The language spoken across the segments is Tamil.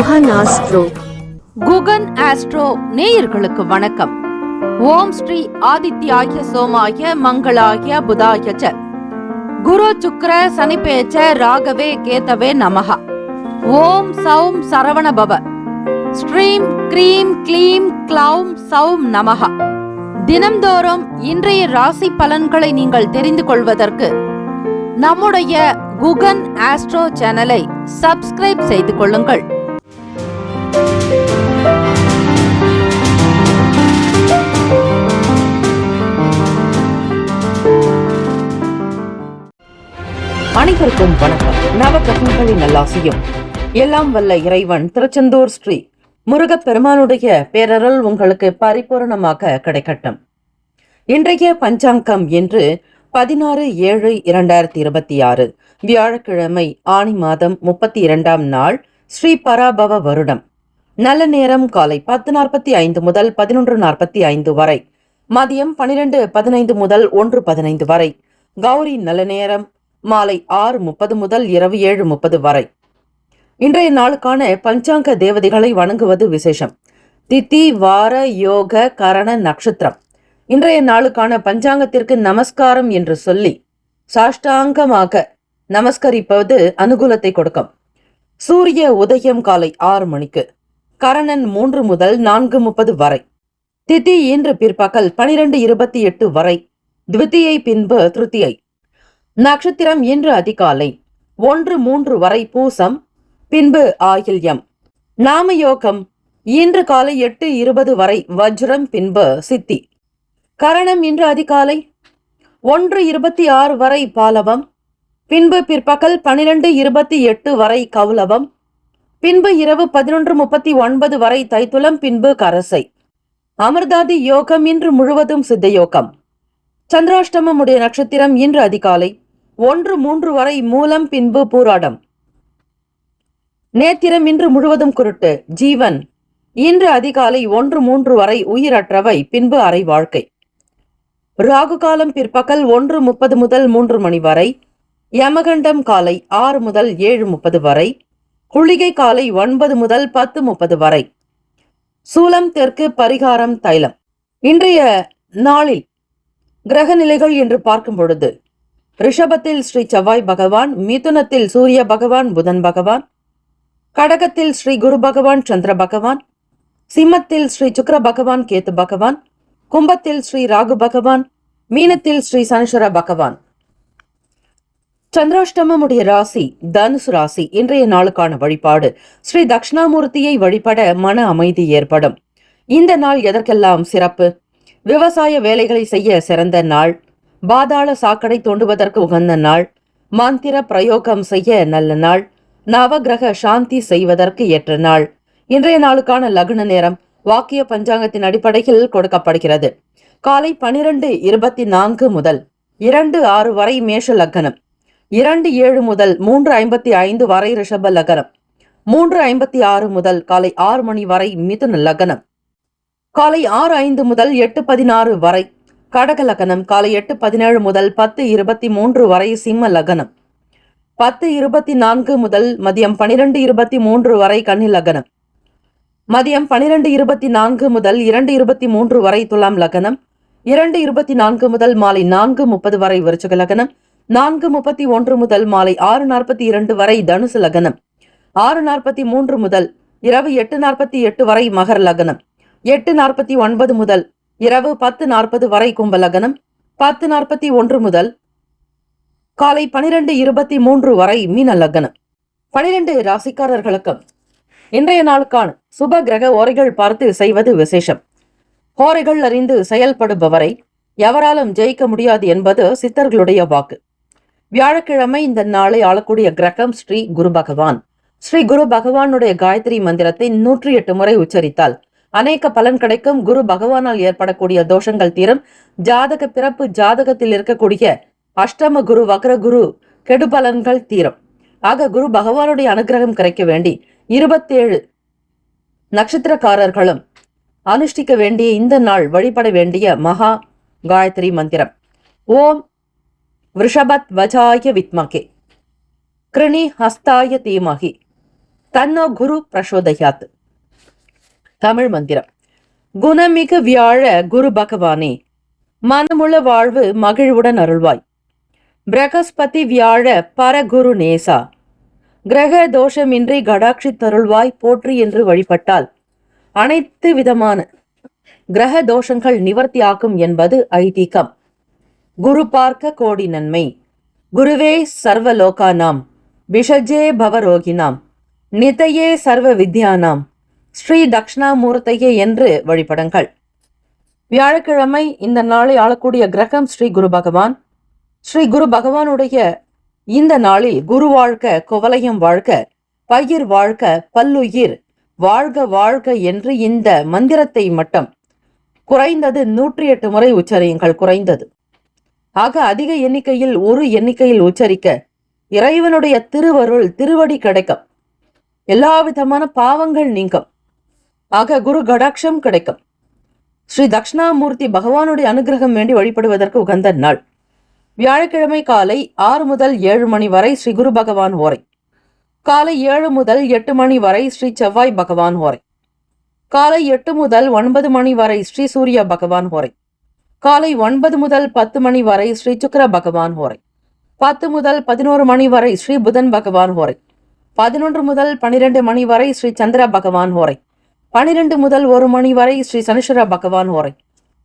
குகன் ஆஸ்ட்ரோ. குகன் ஆஸ்ட்ரோ நேயர்களுக்கு வணக்கம். ஓம் ஸ்ரீ ஆதித்யாய சோமாய மங்களாய புதாய ச குரு சுக்ர சனிபேச்ச ராகவே கேதவே நமஹ. ஓம் சௌம் சரவண பவ. ஸ்ரீம் க்ரீம் க்ளீம் க்ளௌம் சௌம் நமஹ. தினம்தோறும் இன்றைய ராசி பலன்களை நீங்கள் தெரிந்து கொள்வதற்கு நம்முடைய குகன் ஆஸ்ட்ரோ சேனலை சப்ஸ்கிரைப் செய்து கொள்ளுங்கள். அனைவருக்கும் வணக்கம். நவகிரகங்களின் நல்லாசியும் எல்லாம் வல்ல இறைவன் திருச்செந்தூர் ஸ்ரீ முருகப்பெருமானுடைய பேரருள் உங்களுக்கு பரிபூரணமாக கிடைக்கட்டும். இன்றைய பஞ்சாங்கம் என்று 16/7/2026 வியாழக்கிழமை ஆனி மாதம் 32ஆம் நாள் ஸ்ரீ பராபவ வருடம். நல்ல நேரம் காலை 10:45 முதல் 11:45 வரை, மதியம் 12:15 முதல் 1:15 வரை. கௌரி நல்ல நேரம் மாலை 6:30 முதல் இரவு 7:30 வரை. இன்றைய நாளுக்கான பஞ்சாங்க தேவதைகளை வணங்குவது விசேஷம். திதி, வார, யோக, கரண, நட்சத்திரம். இன்றைய நாளுக்கான பஞ்சாங்கத்திற்கு நமஸ்காரம் என்று சொல்லி சாஷ்டாங்கமாக நமஸ்கரிப்பது அனுகூலத்தை கொடுக்கும். சூரிய உதயம் காலை 6 மணிக்கு, கரணன் 3 முதல் 4:30 வரை, திதி இன்று பிற்பகல் 12:28 வரை, த்விதியை பின்பு திருத்தியை. நட்சத்திரம் இன்று அதிகாலை 1:03 வரை பூசம், பின்பு ஆயில்யம். நாமயோகம் இன்று காலை 8:20 வரை வஜ்ரம், பின்பு சித்தி. கரணம் இன்று அதிகாலை 1:26 வரை பாலவம், பின்பு பிற்பகல் 12:28 வரை கௌலவம், பின்பு இரவு 11:39 வரை தைத்துலம், பின்பு கரசை. அமிர்தாதி யோகம் இன்று முழுவதும் சித்தயோகம். சந்திராஷ்டமம் உடைய நட்சத்திரம் இன்று அதிகாலை 1:03 வரை மூலம், பின்பு பூராடம். நேத்திரம் இன்று முழுவதும் குருட்டு. ஜீவன் இன்று அதிகாலை 1:03 வரை உயிரற்றவை, பின்பு அரை வாழ்க்கை. ராகு காலம் பிற்பகல் 1:30 முதல் 3 மணி வரை, யமகண்டம் காலை 6 முதல் 7:30 வரை, குளிகை காலை 9 முதல் 10:30 வரை. சூலம் தெற்கு, பரிகாரம் தைலம். இன்றைய நாளில் கிரக நிலைகள் என்று பார்க்கும் பொழுது, ரிஷபத்தில் ஸ்ரீ செவ்வாய் பகவான், மிதுனத்தில் சூரிய பகவான், புதன் பகவான், கடகத்தில் ஸ்ரீ குரு பகவான், சந்திர பகவான், சிம்மத்தில் ஸ்ரீ சுக்கிர பகவான், கேத்து பகவான், கும்பத்தில் ஸ்ரீ ராகு பகவான், மீனத்தில் ஸ்ரீ சனீஸ்வர பகவான். சந்திராஷ்டமமுடைய ராசி தனுசு ராசி. இன்றைய நாளுக்கான வழிபாடு ஸ்ரீ தட்சிணாமூர்த்தியை வழிபட மன அமைதி ஏற்படும். இந்த நாள் எதற்கெல்லாம் சிறப்பு? விவசாய வேலைகளை செய்ய சிறந்த நாள், பாதாள சாக்கடை தோண்டுவதற்கு உகந்த நாள், மந்திர பிரயோகம் செய்ய நல்ல நாள், நவகிரக சாந்தி செய்வதற்கு ஏற்ற நாள். இன்றைய நாளுக்கான லக்ன நேரம் வாக்கிய பஞ்சாங்கத்தின் அடிப்படையில் கொடுக்கப்படுகிறது. காலை 12:24 முதல் 2:06 வரை மேஷ லக்னம், 2:07 முதல் 3:55 வரை ரிஷப லக்னம், 3:56 முதல் காலை 6 மணி வரை மிதுன லக்னம், காலை 6:05 முதல் 8:16 வரை கடக லக்னம், காலை 8:17 முதல் 10:23 வரை சிம்ம லக்னம், 10:24 முதல் மதியம் 12:23 வரை கன்னி லக்னம், மதியம் 12:24 முதல் 2:23 வரை துலாம் லக்னம், 2:24 முதல் மாலை 4:30 வரை விருச்சிக லக்னம், 4:31 முதல் மாலை 6:42 வரை தனுசு லக்னம், 6:43 முதல் இரவு 8:48 வரை மகர லக்னம், 8:49 முதல் இரவு 10:40 வரை கும்ப லக்னம், 10:41 முதல் காலை 12:23 வரை மீன லக்னம். 12 ராசிக்காரர்களுக்கும் இன்றைய நாளுக்கான சுப கிரக ஓரைகள் பார்த்து செய்வது விசேஷம். ஓரைகள் அறிந்து செயல்படுபவரை எவராலும் ஜெயிக்க முடியாது என்பது சித்தர்களுடைய வாக்கு. வியாழக்கிழமை இந்த நாளை ஆளக்கூடிய கிரகம் ஸ்ரீ குரு பகவான். ஸ்ரீ குரு பகவானுடைய காயத்ரி மந்திரத்தை 108 முறை உச்சரித்தால் அநேக பலன் கிடைக்கும். குரு பகவானால் ஏற்படக்கூடிய தோஷங்கள் தீரும். ஜாதக பிறப்பு ஜாதகத்தில் இருக்கக்கூடிய அஷ்டம குரு, வக்ர குரு கெடுபலன்கள் தீரும். ஆக குரு பகவானுடைய அனுகிரகம் கிடைக்க வேண்டி 27 நட்சத்திரக்காரர்களும் அனுஷ்டிக்க வேண்டிய இந்த நாள் வழிபட வேண்டிய மகா காயத்ரி மந்திரம். ஓம் விருஷபத் வஜாய வித்மகே கிருணி ஹஸ்தாய தீமகி தன்னோ குரு பிரசோதயாத். தமிழ் மந்திரம். குணமிகு வியாழ குரு பகவானே, மனமுள்ள வாழ்வு மகிழ்வுடன் அருள்வாய். பிரகஸ்பதி வியாழ பரகுரு நேசா, கிரக தோஷமின்றி கடாட்சி தருள்வாய் போற்றி என்று வழிபட்டால் அனைத்து விதமான கிரக தோஷங்கள் நிவர்த்தியாகும் என்பது ஐதீகம். குரு பார்க்க கோடி நன்மை. குருவே சர்வலோகானாம் விஷஜே பவரோகினாம் நிதையே சர்வ வித்யானாம் ஸ்ரீ தக்ஷணாமூர்த்தையே என்று வழிபடுங்கள். வியாழக்கிழமை இந்த நாளை ஆளக்கூடிய கிரகம் ஸ்ரீ குரு பகவான். ஸ்ரீ குரு பகவானுடைய இந்த நாளில் குரு வாழ்க, குவலயம் வாழ்க, பயிர் வாழ்க, பல்லுயிர் வாழ்க வாழ்க என்று இந்த மந்திரத்தை மட்டும் குறைந்தது 108 முறை உச்சரியுங்கள். குறைந்தது. ஆக அதிக எண்ணிக்கையில் ஒரு எண்ணிக்கையில் உச்சரிக்க இறைவனுடைய திருவருள் திருவடி கிடைக்கும். எல்லா விதமான பாவங்கள் நீங்கும். ஆக குரு கடாட்சம் கிடைக்கும். ஸ்ரீ தக்ஷணாமூர்த்தி பகவானுடைய அனுகிரகம் வேண்டி வழிபடுவதற்கு உகந்த நாள். வியாழக்கிழமை காலை 6 முதல் 7 மணி வரை ஸ்ரீ குரு பகவான் ஓரை. காலை 7 முதல் 8 மணி வரை ஸ்ரீ செவ்வாய் பகவான் ஓரை. காலை 8 முதல் 9 மணி வரை ஸ்ரீ சூரிய பகவான் ஓரை. காலை 9 முதல் 10 மணி வரை ஸ்ரீ சுக்கிர பகவான் ஓரை. 10 முதல் 11 மணி வரை ஸ்ரீ புதன் பகவான் ஓரை. 11 முதல் 12 மணி வரை ஸ்ரீ சந்திர பகவான் ஓரை. 12 முதல் 1 மணி வரை ஸ்ரீ சனீஸ்வர பகவான் ஓரை.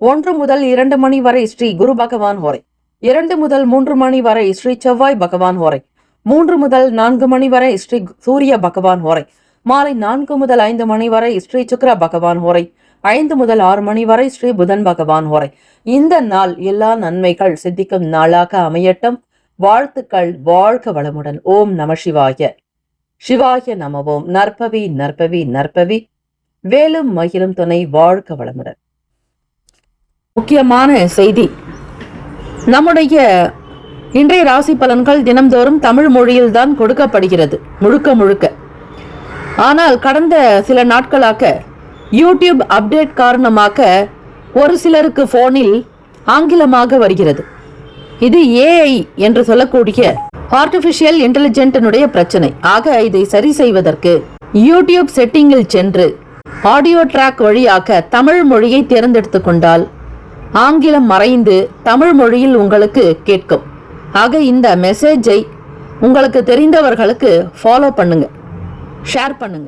1 முதல் 2 மணி வரை ஸ்ரீ குரு பகவான் ஓரை. 2 முதல் 3 மணி வரை ஸ்ரீ செவ்வாய் பகவான் ஓரை. 3 முதல் 4 மணி வரை ஸ்ரீ சூரிய பகவான் ஓரை. மாலை 4 முதல் 5 மணி வரை ஸ்ரீ சுக்கிர பகவான் ஓரை. 5 முதல் 6 மணி வரை ஸ்ரீ புதன் பகவான் ஓரை. இந்த நாள் எல்லா நன்மைகள் சித்திக்கும் நாளாக அமையட்டும். வாழ்த்துக்கள். வாழ்க வளமுடன். ஓம் நம சிவாய. சிவாய நமவோம். நற்பவி நற்பவி நற்பவி. வேலும் மகிழும் துணை. வாழ்க வளமுடன். முக்கியமான செய்தி. நம்முடைய இன்றைய ராசி பலன்கள் தினம்தோறும் தமிழ் மொழியில்தான் கொடுக்கப்படுகிறது முழுக்க முழுக்க. ஆனால் கடந்த சில நாட்களாக யூடியூப் அப்டேட் காரணமாக ஒரு சிலருக்கு போனில் ஆங்கிலமாக வருகிறது. இது ஏஐ என்று சொல்லக்கூடிய ஆர்டிபிஷியல் இன்டெலிஜென்டினுடைய பிரச்சனை. ஆக இதை சரி செய்வதற்கு யூடியூப் செட்டிங்கில் சென்று ஆடியோ ட்ராக் வழியாக தமிழ் மொழியை தேர்ந்தெடுத்துக் கொண்டால் ஆங்கிலம் மறைந்து தமிழ் மொழியில் உங்களுக்கு கேட்கும். ஆக இந்த மெசேஜை உங்களுக்கு தெரிந்தவர்களுக்கு ஃபாலோ பண்ணுங்க, ஷேர் பண்ணுங்க.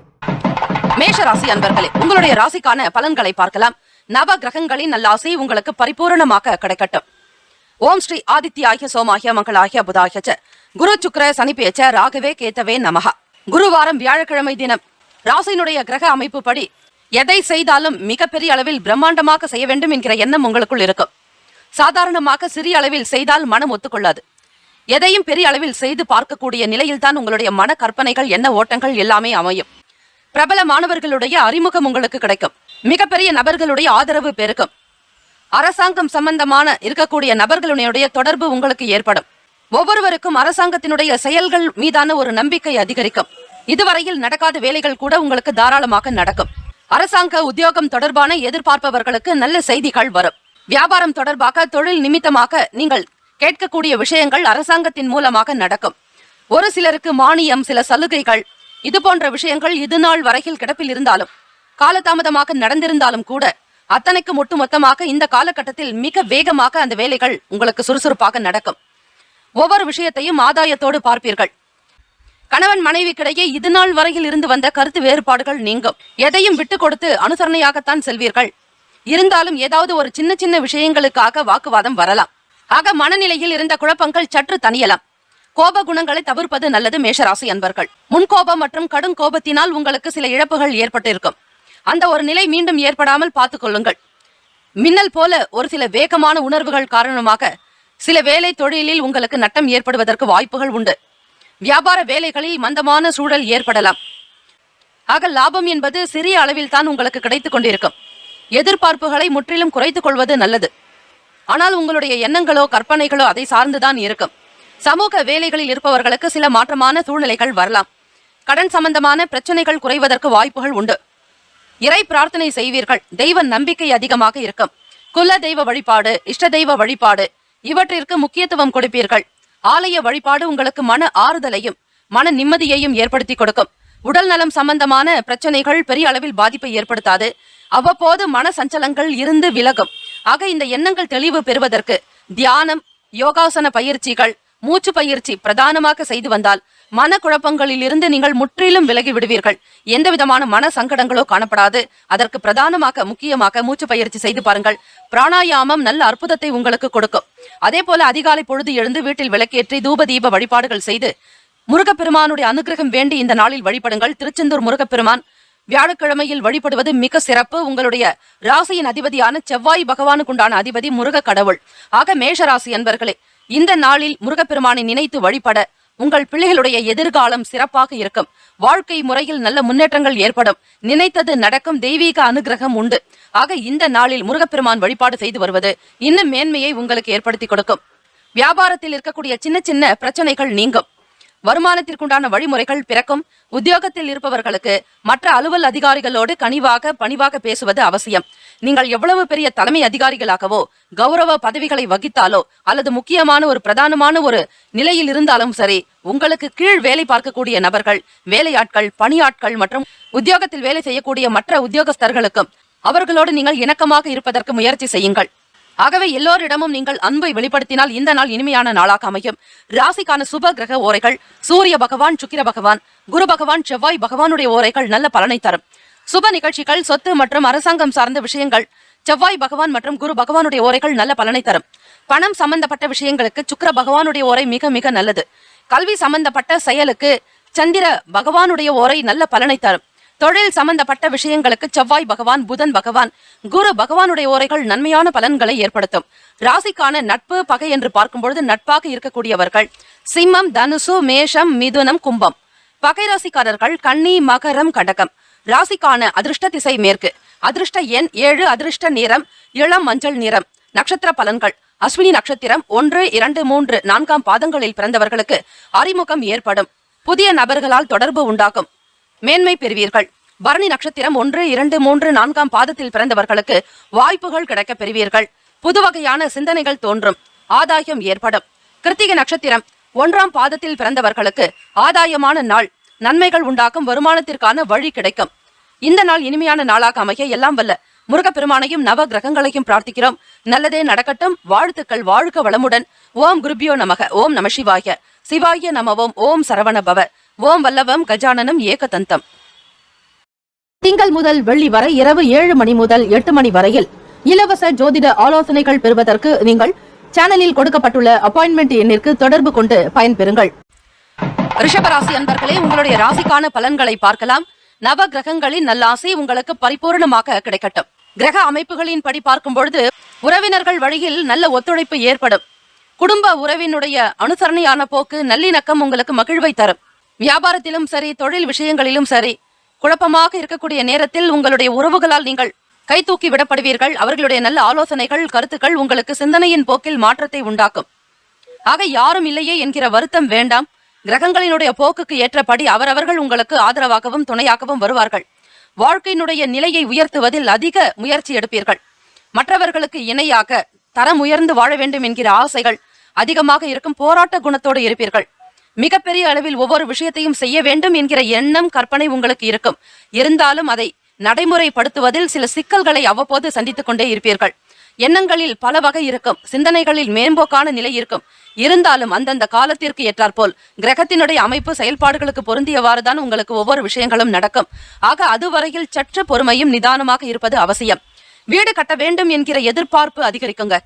மேஷ ராசி அன்பர்களே, உங்களுடைய ராசிக்கான பலன்களை பார்க்கலாம். நவ கிரகங்களின் நல்லாசை உங்களுக்கு பரிபூரணமாக கிடைக்கட்டும். ஓம் ஸ்ரீ ஆதித்யாய சோமாய மங்களாய புதாய குரு சுக்கிர சனிப்பேச்ச ராகவே கேத்தவே நமஹ. குருவாரம் வியாழக்கிழமை தினம் ராசியினுடைய கிரக அமைப்பு படி எதை செய்தாலும் மிகப்பெரிய அளவில் பிரம்மாண்டமாக செய்ய வேண்டும் என்கிற எண்ணம் உங்களுக்குள் இருக்கும். சாதாரணமாக சிறிய அளவில் செய்தால் மனம் ஒத்துக்கொள்ளாது. எதையும் பெரிய அளவில் செய்து பார்க்கக்கூடிய நிலையில் தான் உங்களுடைய மன கற்பனைகள், எண்ண ஓட்டங்கள் எல்லாமே அமையும். பிரபல மாணவர்களுடைய அறிமுகம் உங்களுக்கு கிடைக்கும். மிகப்பெரிய நபர்களுடைய ஆதரவு பெருக்கும். அரசாங்கம் சம்பந்தமான இருக்கக்கூடிய நபர்களுடைய தொடர்பு உங்களுக்கு ஏற்படும். ஒவ்வொருவருக்கும் அரசாங்கத்தினுடைய செயல்கள் மீதான ஒரு நம்பிக்கை அதிகரிக்கும். இதுவரையில் நடக்காத வேலைகள் கூட உங்களுக்கு தாராளமாக நடக்கும். அரசாங்க உத்தியோகம் தொடர்பான எதிர்பார்ப்பவர்களுக்கு நல்ல செய்திகள் வரும். வியாபாரம் தொடர்பாக, தொழில் நிமித்தமாக நீங்கள் கேட்கக்கூடிய விஷயங்கள் அரசாங்கத்தின் மூலமாக நடக்கும். ஒரு சிலருக்கு மானியம், சில சலுகைகள், இது போன்ற விஷயங்கள் இது நாள் வரையில் கிடப்பில் இருந்தாலும், காலதாமதமாக நடந்திருந்தாலும் கூட அத்தனைக்கு ஒட்டுமொத்தமாக இந்த காலகட்டத்தில் மிக வேகமாக அந்த வேலைகள் உங்களுக்கு சுறுசுறுப்பாக நடக்கும். ஒவ்வொரு விஷயத்தையும் ஆதாயத்தோடு பார்ப்பீர்கள். கணவன் மனைவிக்கிடையே இது நாள் வரையில் இருந்து வந்த கருத்து வேறுபாடுகள் நீங்கும். எதையும் விட்டு கொடுத்து அனுசரணையாகத்தான் செல்வீர்கள். இருந்தாலும் ஏதாவது ஒரு சின்ன சின்ன விஷயங்களுக்காக வாக்குவாதம் வரலாம். ஆக மனநிலையில் இருந்த குழப்பங்கள் சற்று தணியலாம். கோப குணங்களை தவிர்ப்பது நல்லது. மேஷராசி அன்பர்கள், முன்கோபம் மற்றும் கடும் கோபத்தினால் உங்களுக்கு சில இழப்புகள் ஏற்பட்டிருக்கும். அந்த ஒரு நிலை மீண்டும் ஏற்படாமல் பார்த்துக் கொள்ளுங்கள். மின்னல் போல ஒரு சில வேகமான உணர்வுகள் காரணமாக சில வேலை தொழிலில் உங்களுக்கு நட்டம் ஏற்படுவதற்கு வாய்ப்புகள் உண்டு. வியாபார வேலைகளில் மந்தமான சூழல் ஏற்படலாம். ஆக லாபம் என்பது சிறிய அளவில் தான் உங்களுக்கு கிடைத்துக் கொண்டிருக்கும். எதிர்பார்ப்புகளை முற்றிலும் குறைத்துக் கொள்வது நல்லது. ஆனால் உங்களுடைய எண்ணங்களோ கற்பனைகளோ அதை சார்ந்துதான் இருக்கும். சமூக வேலைகளில் இருப்பவர்களுக்கு சில மாற்றமான சூழ்நிலைகள் வரலாம். கடன் சம்பந்தமான பிரச்சனைகள் குறைவதற்கு வாய்ப்புகள் உண்டு. இறை பிரார்த்தனை செய்வீர்கள். தெய்வ நம்பிக்கை அதிகமாக இருக்கும். குல தெய்வ வழிபாடு, இஷ்ட தெய்வ வழிபாடு இவற்றிற்கு முக்கியத்துவம் கொடுப்பீர்கள். ஆலய வழிபாடு உங்களுக்கு மன ஆறுதலையும் மன நிம்மதியையும் ஏற்படுத்தி கொடுக்கும். உடல் நலம் சம்பந்தமான பிரச்சனைகள் பெரிய அளவில் பாதிப்பை ஏற்படுத்தாது. அவ்வப்போது மன சஞ்சலங்கள் இருந்து விலகும். ஆக இந்த எண்ணங்கள் தெளிவு பெறுவதற்கு தியானம், யோகாசன பயிற்சிகள், மூச்சு பயிற்சி பிரதானமாக செய்து வந்தால் மனக்குழப்பங்களில் இருந்து நீங்கள் முற்றிலும் விலகி விடுவீர்கள். எந்த விதமான மன சங்கடங்களோ காணப்படாது. அதற்கு பிரதானமாக முக்கியமாக மூச்சு பயிற்சி செய்து பாருங்கள். பிராணாயாமம் நல்ல அற்புதத்தை உங்களுக்கு கொடுக்கும். அதே போல அதிகாலை பொழுது எழுந்து வீட்டில் விளக்கேற்றி தூப தீப வழிபாடுகள் செய்து முருகப்பெருமானுடைய அனுகிரகம் வேண்டி இந்த நாளில் வழிபடுங்கள். திருச்செந்தூர் முருகப்பெருமான் வியாழக்கிழமையில் வழிபடுவது மிக சிறப்பு. உங்களுடைய ராசியின் அதிபதியான செவ்வாய் பகவானுக்குண்டான அதிபதி முருக கடவுள். ஆக மேஷராசி அன்பர்களே, இந்த நாளில் முருகப்பெருமானை நினைத்து வழிபட உங்கள் பிள்ளைகளுடைய எதிர்காலம் சிறப்பாக இருக்கும். வாழ்க்கை முறையில் நல்ல முன்னேற்றங்கள் ஏற்படும். நினைத்தது நடக்கும். தெய்வீக அனுகிரகம் உண்டு. ஆக இந்த நாளில் முருகப்பெருமான் வழிபாடு செய்து வருவது இன்னும் மேன்மையை உங்களுக்கு ஏற்படுத்தி கொடுக்கும். வியாபாரத்தில் இருக்கக்கூடிய சின்ன சின்ன பிரச்சனைகள் நீங்கும். வருமானத்திற்குண்டான வழிமுறைகள் பிறக்கும். உத்தியோகத்தில் இருப்பவர்களுக்கு மற்ற அலுவல் அதிகாரிகளோடு பணிவாக பேசுவது அவசியம். நீங்கள் எவ்வளவு பெரிய தலைமை அதிகாரிகளாகவோ கௌரவ பதவிகளை வகித்தாலோ அல்லது முக்கியமான ஒரு பிரதானமான ஒரு நிலையில் இருந்தாலும் சரி, உங்களுக்கு கீழ் வேலை பார்க்கக்கூடிய நபர்கள், வேலையாட்கள், பணியாட்கள் மற்றும் உத்தியோகத்தில் வேலை செய்யக்கூடிய மற்ற உத்தியோகஸ்தர்களுக்கும் அவர்களோடு நீங்கள் இணக்கமாக இருப்பதற்கு முயற்சி செய்யுங்கள். ஆகவே எல்லோரிடமும் நீங்கள் அன்பை வெளிப்படுத்தினால் இந்த நாள் இனிமையான நாளாக அமையும். ராசிக்கான சுப கிரக ஓரைகள்: சூரிய பகவான், சுக்கிர பகவான், குரு பகவான், செவ்வாய் பகவானுடைய ஓரைகள் நல்ல பலனை தரும். சுப நிகழ்ச்சிகள், சொத்து மற்றும் அரசாங்கம் சார்ந்த விஷயங்கள் செவ்வாய் பகவான் மற்றும் குரு பகவானுடைய ஓரைகள் நல்ல பலனை தரும். பணம் சம்பந்தப்பட்ட விஷயங்களுக்கு சுக்கிர பகவானுடைய ஓரை மிக மிக நல்லது. கல்வி சம்பந்தப்பட்ட செயலுக்கு சந்திர பகவானுடைய ஓரை நல்ல பலனை தரும். தொழில் சம்பந்தப்பட்ட விஷயங்களுக்கு செவ்வாய் பகவான், புதன் பகவான், குரு பகவானுடைய ஓரைகள் நன்மையான பலன்களை ஏற்படுத்தும். ராசிக்கான நட்பு பகை என்று பார்க்கும்பொழுது நட்பாக இருக்கக்கூடியவர்கள் சிம்மம், தனுசு, மேஷம், மிதுனம், கும்பம். பகை ராசிக்காரர்கள் கன்னி, மகரம், கடகம். ராசிக்கான அதிர்ஷ்ட திசை மேற்கு. அதிர்ஷ்ட எண் 7. அதிர்ஷ்ட நிறம் இளம் மஞ்சள் நிறம். நட்சத்திர பலன்கள்: அஸ்வினி நட்சத்திரம் 1, 2, 3, 4 பாதங்களில் பிறந்தவர்களுக்கு அறிமுகம் ஏற்படும். புதிய நபர்களால் தொடர்பு உண்டாகும். மேன்மை பெறுவீர்கள். பரணி நட்சத்திரம் 1, 2, 3, 4 பாதத்தில் பிறந்தவர்களுக்கு வாய்ப்புகள் கிடைக்க பெறுவீர்கள். புது வகையான சிந்தனைகள் தோன்றும். ஆதாயம் ஏற்படும். கிருத்திகை நட்சத்திரம் 1 பாதத்தில் பிறந்தவர்களுக்கு ஆதாயமான நாள். நன்மைகள் உண்டாக்கும். வருமானத்திற்கான வழி கிடைக்கும். இந்த நாள் இனிமையான நாளாக அமைய எல்லாம் வல்ல முருகப்பெருமானையும் நவ கிரகங்களையும் பிரார்த்திக்கிறோம். நல்லதே நடக்கட்டும். வாழ்த்துக்கள். வாழ்க வளமுடன். ஓம் குருபியோ நமக. ஓம் நம சிவாய. சிவாய நமவோம். ஓம் சரவண பவ. ஓம் வல்லவம் கஜானனம் ஏகதந்தம். திங்கள் முதல் வெள்ளி வரை இரவு 7 மணி முதல் 8 மணி வரையில் இலவச ஜோதிட ஆலோசனைகள் பெறுவதற்கு நீங்கள் சேனலில் கொடுக்கப்பட்டுள்ள அப்பாயின்மெண்ட் எண்ணிற்கு தொடர்பு கொண்டு பயன்பெறுங்கள். ரிஷபராசி அன்பர்களே, உங்களுடைய ராசிக்கான பலன்களை பார்க்கலாம். நவ கிரகங்களின் நல்லாசை உங்களுக்கு பரிபூர்ணமாக கிடைக்கட்டும். கிரக அமைப்புகளின் படி பார்க்கும் பொழுது உறவினர்கள் வழியில் நல்ல ஒத்துழைப்பு ஏற்படும். குடும்ப உறவினுடைய அனுசரணையான போக்கு, நல்லிணக்கம் உங்களுக்கு மகிழ்வை தரும். வியாபாரத்திலும் சரி, தொழில் விஷயங்களிலும் சரி, குழப்பமாக இருக்கக்கூடிய நேரத்தில் உங்களுடைய உறவுகளால் நீங்கள் கை தூக்கி விடப்படுவீர்கள். அவர்களுடைய நல்ல ஆலோசனைகள், கருத்துக்கள் உங்களுக்கு சிந்தனையின் போக்கில் மாற்றத்தை உண்டாக்கும். ஆக யாரும் இல்லையே என்கிற வருத்தம் வேண்டாம். கிரகங்களினுடைய போக்குக்கு ஏற்றபடி அவரவர்கள் உங்களுக்கு ஆதரவாகவும் துணையாகவும் வருவார்கள். வாழ்க்கையினுடைய நிலையை உயர்த்துவதில் அதிக முயற்சி எடுப்பீர்கள். மற்றவர்களுக்கு இணையாக தரம் உயர்ந்து வாழ வேண்டும் என்கிற ஆசைகள் அதிகமாக இருக்கும். போராட்ட குணத்தோடு இருப்பீர்கள். மிகப்பெரிய அளவில் ஒவ்வொரு விஷயத்தையும் செய்ய வேண்டும் என்கிற எண்ணம், கற்பனை உங்களுக்கு இருக்கும். இருந்தாலும் அதை நடைமுறைப்படுத்துவதில் சில சிக்கல்களை அவ்வப்போது சந்தித்துக் கொண்டே இருப்பீர்கள். எண்ணங்களில் பல வகை இருக்கும். சிந்தனைகளில் மேம்போக்கான நிலை இருக்கும். இருந்தாலும் அந்தந்த காலத்திற்கு ஏற்றாற்போல் கிரகத்தினுடைய அமைப்பு, செயல்பாடுகளுக்கு பொருந்தியவாறுதான் உங்களுக்கு ஒவ்வொரு விஷயங்களும் நடக்கும். ஆக அதுவரையில் சற்று பொறுமையும் நிதானமாக இருப்பது அவசியம். வீடு கட்ட வேண்டும் என்கிற எதிர்பார்ப்பு அதிகரிக்குங்க.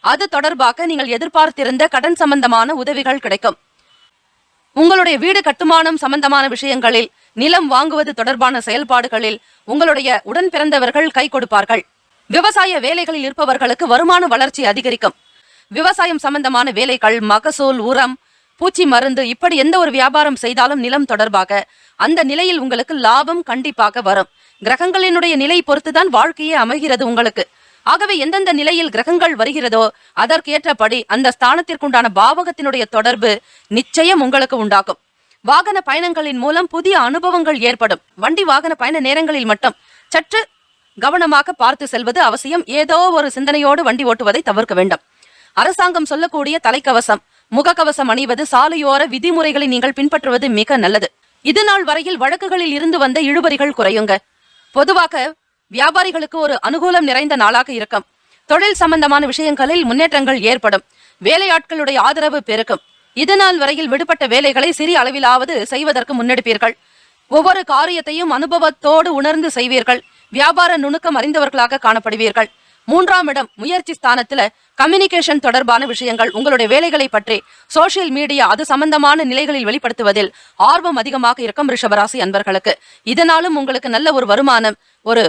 அது தொடர்பாக நீங்கள் எதிர்பார்த்திருந்த கடன் சம்பந்தமான உதவிகள் கிடைக்கும். உங்களுடைய வீடு கட்டுமானம் சம்பந்தமான விஷயங்களில், நிலம் வாங்குவது தொடர்பான செயல்பாடுகளில் உங்களுடைய உடன் பிறந்தவர்கள் கை கொடுப்பார்கள். விவசாய வேலைகளில் இருப்பவர்களுக்கு வருமான வளர்ச்சி அதிகரிக்கும். விவசாயம் சம்பந்தமான வேலைகள், மகசூல், உரம், பூச்சி மருந்து, இப்படி எந்த ஒரு வியாபாரம் செய்தாலும் நிலம் தொடர்பாக அந்த நிலையில் உங்களுக்கு லாபம் கண்டிப்பாக வரும். கிரகங்களினுடைய நிலை பொறுத்துதான் வாழ்க்கையே அமைகிறது உங்களுக்கு. ஆகவே எந்தெந்த நிலையில் கிரகங்கள் வருகிறதோ அதற்கேற்றபடி அந்த ஸ்தானத்திற்குண்டான பாவகத்தினுடைய தொடர்பு நிச்சயம் உங்களுக்கு உண்டாகும். வாகன பயணங்களின் மூலம் புதிய அனுபவங்கள் ஏற்படும். வண்டி வாகன பயண நேரங்களில் மட்டும் சற்று கவனமாக பார்த்து செல்வது அவசியம். ஏதோ ஒரு சிந்தனையோடு வண்டி ஓட்டுவதை தவிர்க்க வேண்டும். அரசாங்கம் சொல்லக்கூடிய தலைக்கவசம், முகக்கவசம் அணிவது, சாலையோர விதிமுறைகளை நீங்கள் பின்பற்றுவது மிக நல்லது. இது நாள் வரையில் வழக்குகளில் இருந்து வந்த இழுபறிகள் குறையுங்க. பொதுவாக வியாபாரிகளுக்கு ஒரு அனுகூலம் நிறைந்த நாளாக இருக்கும். தொழில் சம்பந்தமான விஷயங்களில் முன்னேற்றங்கள் ஏற்படும். வேலையாட்களுடைய ஆதரவு பெருக்கும். இது நாள் வரையில் விடுபட்ட வேலைகளை சிறிய அளவிலாவது செய்வதற்கு முன்னெடுப்பீர்கள். ஒவ்வொரு காரியத்தையும் அனுபவத்தோடு உணர்ந்து செய்வீர்கள். வியாபார நுணுக்கம் அறிந்தவர்களாக காணப்படுவீர்கள். 3ஆம் இடம் முயற்சி ஸ்தானத்துல கம்யூனிகேஷன் தொடர்பான விஷயங்கள், உங்களுடைய வேலைகளை பற்றி சோசியல் மீடியா அது சம்பந்தமான நிலைகளில் வெளிப்படுத்துவதில் ஆர்வம் அதிகமாக இருக்கும் ரிஷபராசி அன்பர்களுக்கு. இதனாலும் உங்களுக்கு நல்ல ஒரு வருமானம், ஒரு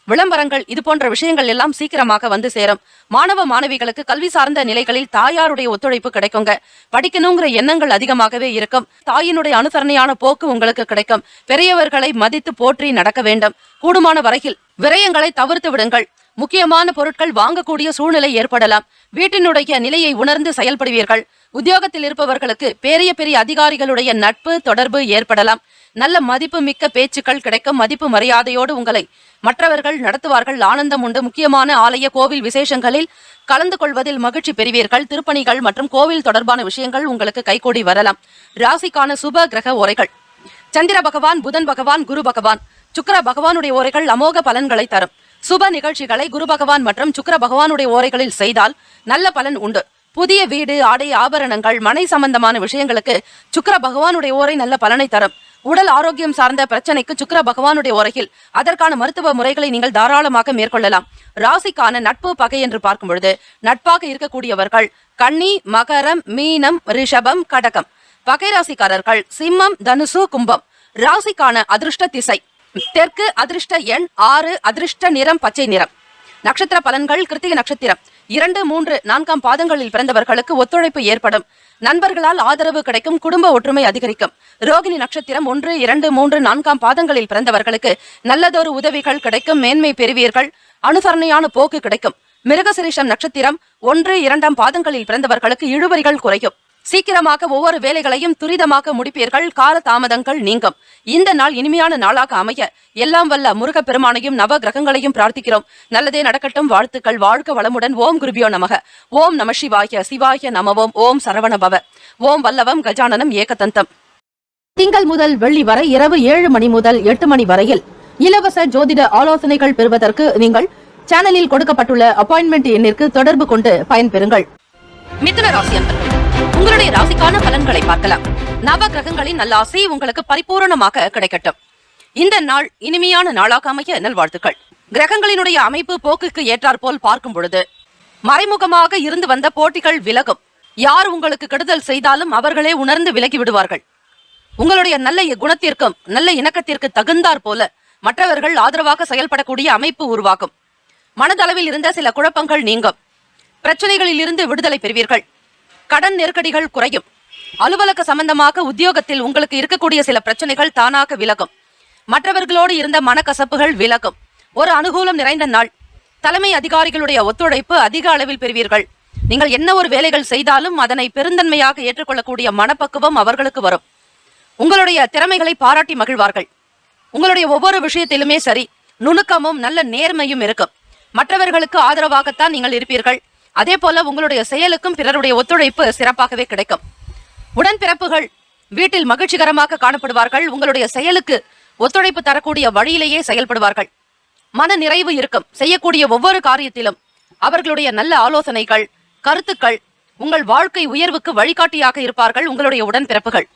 விளம்பரங்கள், இது போன்ற விஷயங்கள் எல்லாம் சீக்கிரமாக வந்து சேரும். மாணவ மாணவிகளுக்கு கல்வி சார்ந்த நிலைகளில் தாயாருடைய ஒத்துழைப்பு கிடைக்குங்க. படிக்கணுங்கிற எண்ணங்கள் அதிகமாகவே இருக்கும். தாயினுடைய அனுசரணையான போக்கு உங்களுக்கு கிடைக்கும். பெரியவர்களை மதித்து போற்றி நடக்க வேண்டும். கூடுமான வரையில் விரயங்களை தவிர்த்து விடுங்கள். முக்கியமான பொருட்கள் வாங்கக்கூடிய சூழ்நிலை ஏற்படலாம். வீட்டினுடைய நிலையை உணர்ந்து செயல்படுவீர்கள். உத்தியோகத்தில் இருப்பவர்களுக்கு பெரிய பெரிய அதிகாரிகளுடைய நட்பு தொடர்பு ஏற்படலாம். நல்ல மதிப்பு மிக்க பேச்சுக்கள் கிடைக்கும். மதிப்பு மரியாதையோடு உங்களை மற்றவர்கள் நடத்துவார்கள். ஆனந்தம் உண்டு. முக்கியமான ஆலய கோவில் விசேஷங்களில் கலந்து கொள்வதில் மகிழ்ச்சி பெறுவீர்கள். திருப்பணிகள் மற்றும் கோவில் தொடர்பான விஷயங்கள் உங்களுக்கு கைகூடி வரலாம். ராசிக்கான சுப கிரக உரைகள்: சந்திர பகவான், புதன் பகவான், குரு பகவான், சுக்கிர பகவானுடைய ஓரைகள் அமோக பலன்களை தரும். சுப நிகழ்ச்சிகளை குரு பகவான் மற்றும் சுக்கிர பகவானுடைய ஓரைகளில் செய்தால் நல்ல பலன் உண்டு. புதிய வீடு, ஆடை, ஆபரணங்கள், மனை சம்பந்தமான விஷயங்களுக்கு சுக்கிர பகவானுடைய ஓரை நல்ல பலனை தரும். உடல் ஆரோக்கியம் சார்ந்த பிரச்சனைக்கு சுக்கிர பகவானுடைய ஓரையில் அதற்கான மருத்துவ முறைகளை நீங்கள் தாராளமாக மேற்கொள்ளலாம். ராசிக்கான நட்பு பகை என்று பார்க்கும் பொழுது நட்பாக இருக்கக்கூடியவர்கள் கன்னி, மகரம், மீனம், ரிஷபம், கடகம். பகை ராசிக்காரர்கள் சிம்மம், தனுசு, கும்பம். ராசிக்கான அதிர்ஷ்ட திசை தெற்கு, அதிர்ஷ்ட எண் 6, அதிர்ஷ்ட நிறம் பச்சை நிறம். நட்சத்திர பலன்கள்: கிருத்திகை நட்சத்திரம் 2, 3, 4ஆம் பாதங்களில் பிறந்தவர்களுக்கு ஒத்துழைப்பு ஏற்படும். நண்பர்களால் ஆதரவு கிடைக்கும். குடும்ப ஒற்றுமை அதிகரிக்கும். ரோகிணி நட்சத்திரம் 1, 2, 3, 4ஆம் பாதங்களில் பிறந்தவர்களுக்கு நல்லதொரு உதவிகள் கிடைக்கும். மேன்மை பெறுவீர்கள். அனுசரணையான போக்கு கிடைக்கும். மிருகசிரீஷம் நட்சத்திரம் 1, 2ஆம் பாதங்களில் பிறந்தவர்களுக்கு இழுபறிகள் குறையும். சீக்கிரமாக ஒவ்வொரு வேலைகளையும் துரிதமாக முடிப்பீர்கள். கால தாமதங்கள் நீங்கும். இந்த நாள் இனிமையான நாளாக அமைய எல்லாம் வல்ல முருக பெருமானையும் நவ கிரகங்களையும் பிரார்த்திக்கிறோம். நல்லதே நடக்கட்டும். வாழ்த்துக்கள். வாழ்க வளமுடன். ஓம் குருபியோ நமக. ஓம் நம சிவாய. சிவாய நமவோம். ஓம் சரவண பவ. ஓம் வல்லவம் கஜானனம் ஏகதந்தம். திங்கள் முதல் வெள்ளி வரை இரவு 7 மணி முதல் 8 மணி வரையில் இலவச ஜோதிட ஆலோசனைகள் பெறுவதற்கு நீங்கள் சேனலில் கொடுக்கப்பட்டுள்ள அப்பாயின்மெண்ட் எண்ணிற்கு தொடர்பு கொண்டு பயன்பெறுங்கள். மிதுன ராசி அன்பர்கள், உங்களுடைய ராசிக்கான பலன்களை பார்க்கலாம். நவ கிரகங்களின் நல்லாசை உங்களுக்கு பரிபூரணமாக கிடைக்கட்டும். இந்த நாள் இனிமையான நாளாக அமைய நல்வாழ்த்துக்கள். கிரகங்களினுடைய அமைப்பு போக்குக்கு ஏற்றாற்போல் பார்க்கும் பொழுது மறைமுகமாக இருந்து வந்த போட்டிகள் விலகும். யார் உங்களுக்கு கெடுதல் செய்தாலும் அவர்களே உணர்ந்து விலகி விடுவார்கள். உங்களுடைய நல்ல குணத்திற்கும் நல்ல இணக்கத்திற்கு தகுந்தாற் போல மற்றவர்கள் ஆதரவாக செயல்படக்கூடிய அமைப்பு உருவாகும். மனதளவில் இருந்த சில குழப்பங்கள் நீங்கும். பிரச்சனைகளில் இருந்து விடுதலை பெறுவீர்கள். கடன் நெருக்கடிகள் குறையும். அலுவலக சம்பந்தமாக உத்தியோகத்தில் உங்களுக்கு இருக்கக்கூடிய சில பிரச்சனைகள் தானாக விலகும். மற்றவர்களோடு இருந்த மனக்கசப்புகள் விலகும். ஒரு அனுகூலம் நிறைந்த நாள். தலைமை அதிகாரிகளுடைய ஒத்துழைப்பு அதிக அளவில் பெறுவீர்கள். நீங்கள் என்ன ஒரு வேலைகள் செய்தாலும் அதனை பெருந்தன்மையாக ஏற்றுக்கொள்ளக்கூடிய மனப்பக்குவம் அவர்களுக்கு வரும். உங்களுடைய திறமைகளை பாராட்டி மகிழ்வார்கள். உங்களுடைய ஒவ்வொரு விஷயத்திலுமே சரி, நுணுக்கமும் நல்ல நேர்மையும் இருக்கும். மற்றவர்களுக்கு ஆதரவாகத்தான் நீங்கள் இருப்பீர்கள். அதே போல உங்களுடைய செயலுக்கும் பிறருடைய ஒத்துழைப்பு சிறப்பாகவே கிடைக்கும். உடன்பிறப்புகள் வீட்டில் மகிழ்ச்சிகரமாக காணப்படுவார்கள். உங்களுடைய செயலுக்கு ஒத்துழைப்பு தரக்கூடிய வழியிலேயே செயல்படுவார்கள். மன நிறைவு இருக்கும். செய்யக்கூடிய ஒவ்வொரு காரியத்திலும் அவர்களுடைய நல்ல ஆலோசனைகள், கருத்துக்கள் உங்கள் வாழ்க்கை உயர்வுக்கு வழிகாட்டியாக இருப்பார்கள். உங்களுடைய உடன்பிறப்புகள்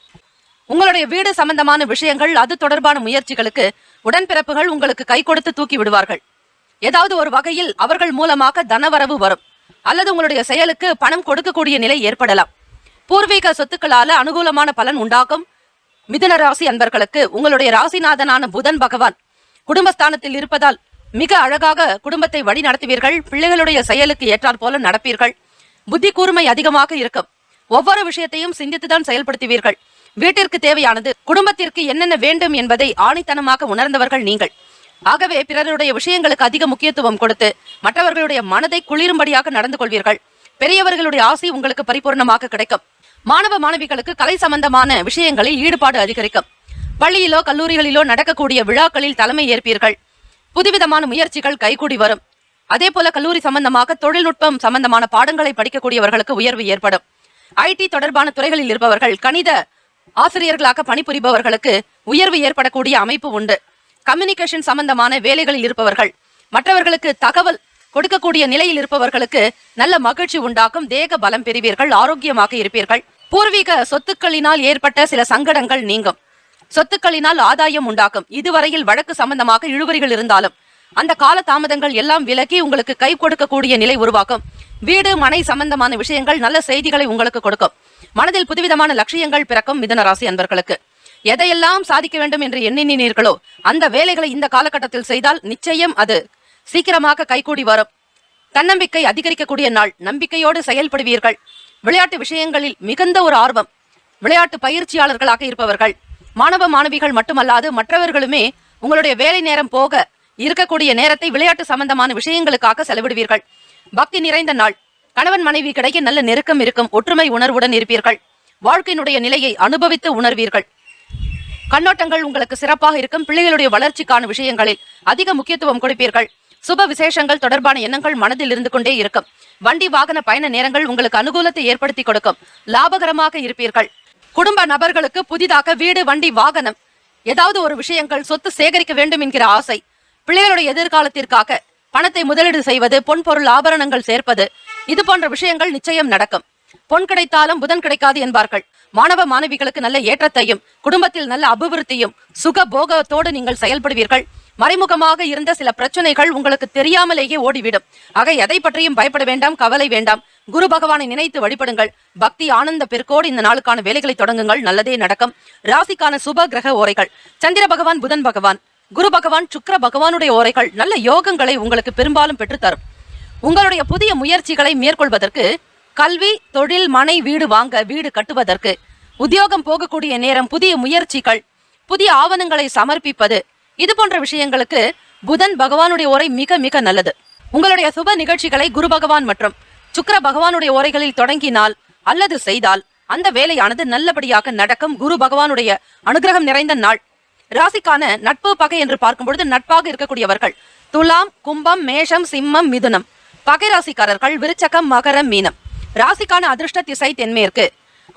உங்களுடைய வீடு சம்பந்தமான விஷயங்கள், அது தொடர்பான முயற்சிகளுக்கு உடன்பிறப்புகள் உங்களுக்கு கை கொடுத்து தூக்கி விடுவார்கள். ஏதாவது ஒரு வகையில் அவர்கள் மூலமாக தனவரவு வரும். அல்லது உங்களுடைய செயலுக்கு பணம் கொடுக்கக்கூடிய நிலை ஏற்படலாம். பூர்வீக சொத்துக்களால அனுகூலமான பலன் உண்டாகும். மிதுன ராசி அன்பர்களுக்கு உங்களுடைய ராசிநாதனான புதன் பகவான் குடும்பஸ்தானத்தில் இருப்பதால் மிக அழகாக குடும்பத்தை வழி நடத்துவீர்கள். பிள்ளைகளுடைய செயலுக்கு ஏற்றாற் போல நடப்பீர்கள். புத்தி கூர்மை அதிகமாக இருக்கும். ஒவ்வொரு விஷயத்தையும் சிந்தித்துதான் செயல்படுத்துவீர்கள். வீட்டிற்கு தேவையானது, குடும்பத்திற்கு என்னென்ன வேண்டும் என்பதை ஆணித்தனமாக உணர்ந்தவர்கள் நீங்கள். ஆகவே பிறருடைய விஷயங்களுக்கு அதிக முக்கியத்துவம் கொடுத்து மற்றவர்களுடைய மனதை குளிரும்படியாக நடந்து கொள்வீர்கள். பெரியவர்களுடைய ஆசை உங்களுக்கு பரிபூர்ணமாக கிடைக்கும். மாணவ மாணவிகளுக்கு கலை சம்பந்தமான விஷயங்களில் ஈடுபாடு அதிகரிக்கும். பள்ளியிலோ கல்லூரிகளிலோ நடக்கக்கூடிய விழாக்களில் தலைமை ஏற்பீர்கள். புதுவிதமான முயற்சிகள் கைகூடி வரும். அதே போல கல்லூரி சம்பந்தமாக தொழில்நுட்பம் சம்பந்தமான பாடங்களை படிக்கக்கூடியவர்களுக்கு உயர்வு ஏற்படும். ஐடி தொடர்பான துறைகளில் இருப்பவர்கள் கணித ஆசிரியர்களாக பணிபுரிபவர்களுக்கு உயர்வு ஏற்படக்கூடிய அமைப்பு உண்டு. கம்யூனிகேஷன் சம்பந்தமான வேலைகளில் இருப்பவர்கள், மற்றவர்களுக்கு தகவல் கொடுக்கக்கூடிய நிலையில் இருப்பவர்களுக்கு நல்ல மகிழ்ச்சி உண்டாக்கும். தேக பலம் பெறுவீர்கள், ஆரோக்கியமாக இருப்பீர்கள். பூர்வீக சொத்துக்களினால் ஏற்பட்ட சில சங்கடங்கள் நீங்கும். சொத்துக்களினால் ஆதாயம் உண்டாக்கும். இதுவரையில் வழக்கு சம்பந்தமாக இழுவறிகள் இருந்தாலும் அந்த கால தாமதங்கள் எல்லாம் விலகி உங்களுக்கு கை கொடுக்கக்கூடிய நிலை உருவாக்கும். வீடு மனை சம்பந்தமான விஷயங்கள் நல்ல செய்திகளை உங்களுக்கு கொடுக்கும். மனதில் புதுவிதமான லட்சியங்கள் பிறக்கும். மிதுன ராசி அன்பர்களுக்கு எதையெல்லாம் சாதிக்க வேண்டும் என்று எண்ணினீர்களோ அந்த வேலைகளை இந்த காலகட்டத்தில் செய்தால் நிச்சயம் அது சீக்கிரமாக கைகூடி வரும். தன்னம்பிக்கை அதிகரிக்கக்கூடிய நாள். நம்பிக்கையோடு செயல்படுவீர்கள். விளையாட்டு விஷயங்களில் மிகுந்த ஒரு ஆர்வம். விளையாட்டு பயிற்சியாளர்களாக இருப்பவர்கள், மாணவ மாணவிகள் மட்டுமல்லாது மற்றவர்களுமே உங்களுடைய வேலை நேரம் போக இருக்கக்கூடிய நேரத்தை விளையாட்டு சம்பந்தமான விஷயங்களுக்காக செலவிடுவீர்கள். பக்தி நிறைந்த நாள். கணவன் மனைவி கிடைக்க நல்ல நெருக்கம் இருக்கும். ஒற்றுமை உணர்வுடன் இருப்பீர்கள். வாழ்க்கையினுடைய நிலையை அனுபவித்து உணர்வீர்கள். கண்ணோட்டங்கள் உங்களுக்கு சிறப்பாக இருக்கும். பிள்ளைகளுடைய வளர்ச்சிக்கான விஷயங்களில் அதிக முக்கியத்துவம் கொடுப்பீர்கள். சுப விசேஷங்கள் தொடர்பான எண்ணங்கள் மனதில் இருந்து கொண்டே இருக்கும். வண்டி வாகன பயண நேரங்கள் உங்களுக்கு அனுகூலத்தை ஏற்படுத்தி கொடுக்கும். லாபகரமாக இருப்பீர்கள். குடும்ப நபர்களுக்கு புதிதாக வீடு, வண்டி, வாகனம், ஏதாவது ஒரு விஷயங்கள், சொத்து சேகரிக்க வேண்டும் என்கிற ஆசை, பிள்ளைகளுடைய எதிர்காலத்திற்காக பணத்தை முதலீடு செய்வது, பொன் பொருள் ஆபரணங்கள் சேர்ப்பது, இது போன்ற விஷயங்கள் நிச்சயம் நடக்கும். பொன் கிடைத்தாலும் புதன் கிடைக்காது என்பார்கள். மாணவ மாணவிகளுக்கு நல்ல ஏற்றத்தையும் குடும்பத்தில் நல்ல அபிவிருத்தியும் சுக போகத்தோடு நீங்கள் செயல்படுவீர்கள். மறைமுகமாக இருந்த சில பிரச்சனைகள் உங்களுக்கு தெரியாமலேயே ஓடிவிடும். ஆக எதை பற்றியும் பயப்பட வேண்டாம், கவலை வேண்டாம். குரு பகவானை நினைத்து வழிபடுங்கள். பக்தி ஆனந்த பெருக்கோடு இந்த நாளுக்கான வேலைகளை தொடங்குங்கள். நல்லதே நடக்கும். ராசிக்கான சுப கிரக ஓரைகள். சந்திர பகவான், புதன் பகவான், குரு பகவான், சுக்கிர பகவானுடைய ஓரைகள் நல்ல யோகங்களை உங்களுக்கு பெரும்பாலும் பெற்றுத்தரும். உங்களுடைய புதிய முயற்சிகளை மேற்கொள்வதற்கு, கல்வி, தொழில், மனை, வீடு வாங்க, வீடு கட்டுவதற்கு, உத்தியோகம் போகக்கூடிய நேரம், புதிய முயற்சிகள், புதிய ஆவணங்களை சமர்ப்பிப்பது, இது போன்ற விஷயங்களுக்கு புதன் பகவானுடைய ஓரை மிக மிக நல்லது. உங்களுடைய சுப நிகழ்ச்சிகளை குரு பகவான் மற்றும் சுக்கிர பகவானுடைய ஓரைகளில் தொடங்கினால் அல்லது செய்தால் அந்த வேலையானது நல்லபடியாக நடக்கும். குரு பகவானுடைய அனுகிரகம் நிறைந்த நாள். ராசிக்கான நட்பு பகை என்று பார்க்கும் பொழுது நட்பாக இருக்கக்கூடியவர்கள் துலாம், கும்பம், மேஷம், சிம்மம், மிதுனம். பகை ராசிக்காரர்கள் விருச்சகம், மகரம், மீனம். ராசிக்கான அதிர்ஷ்ட திசை தென்மேற்கு.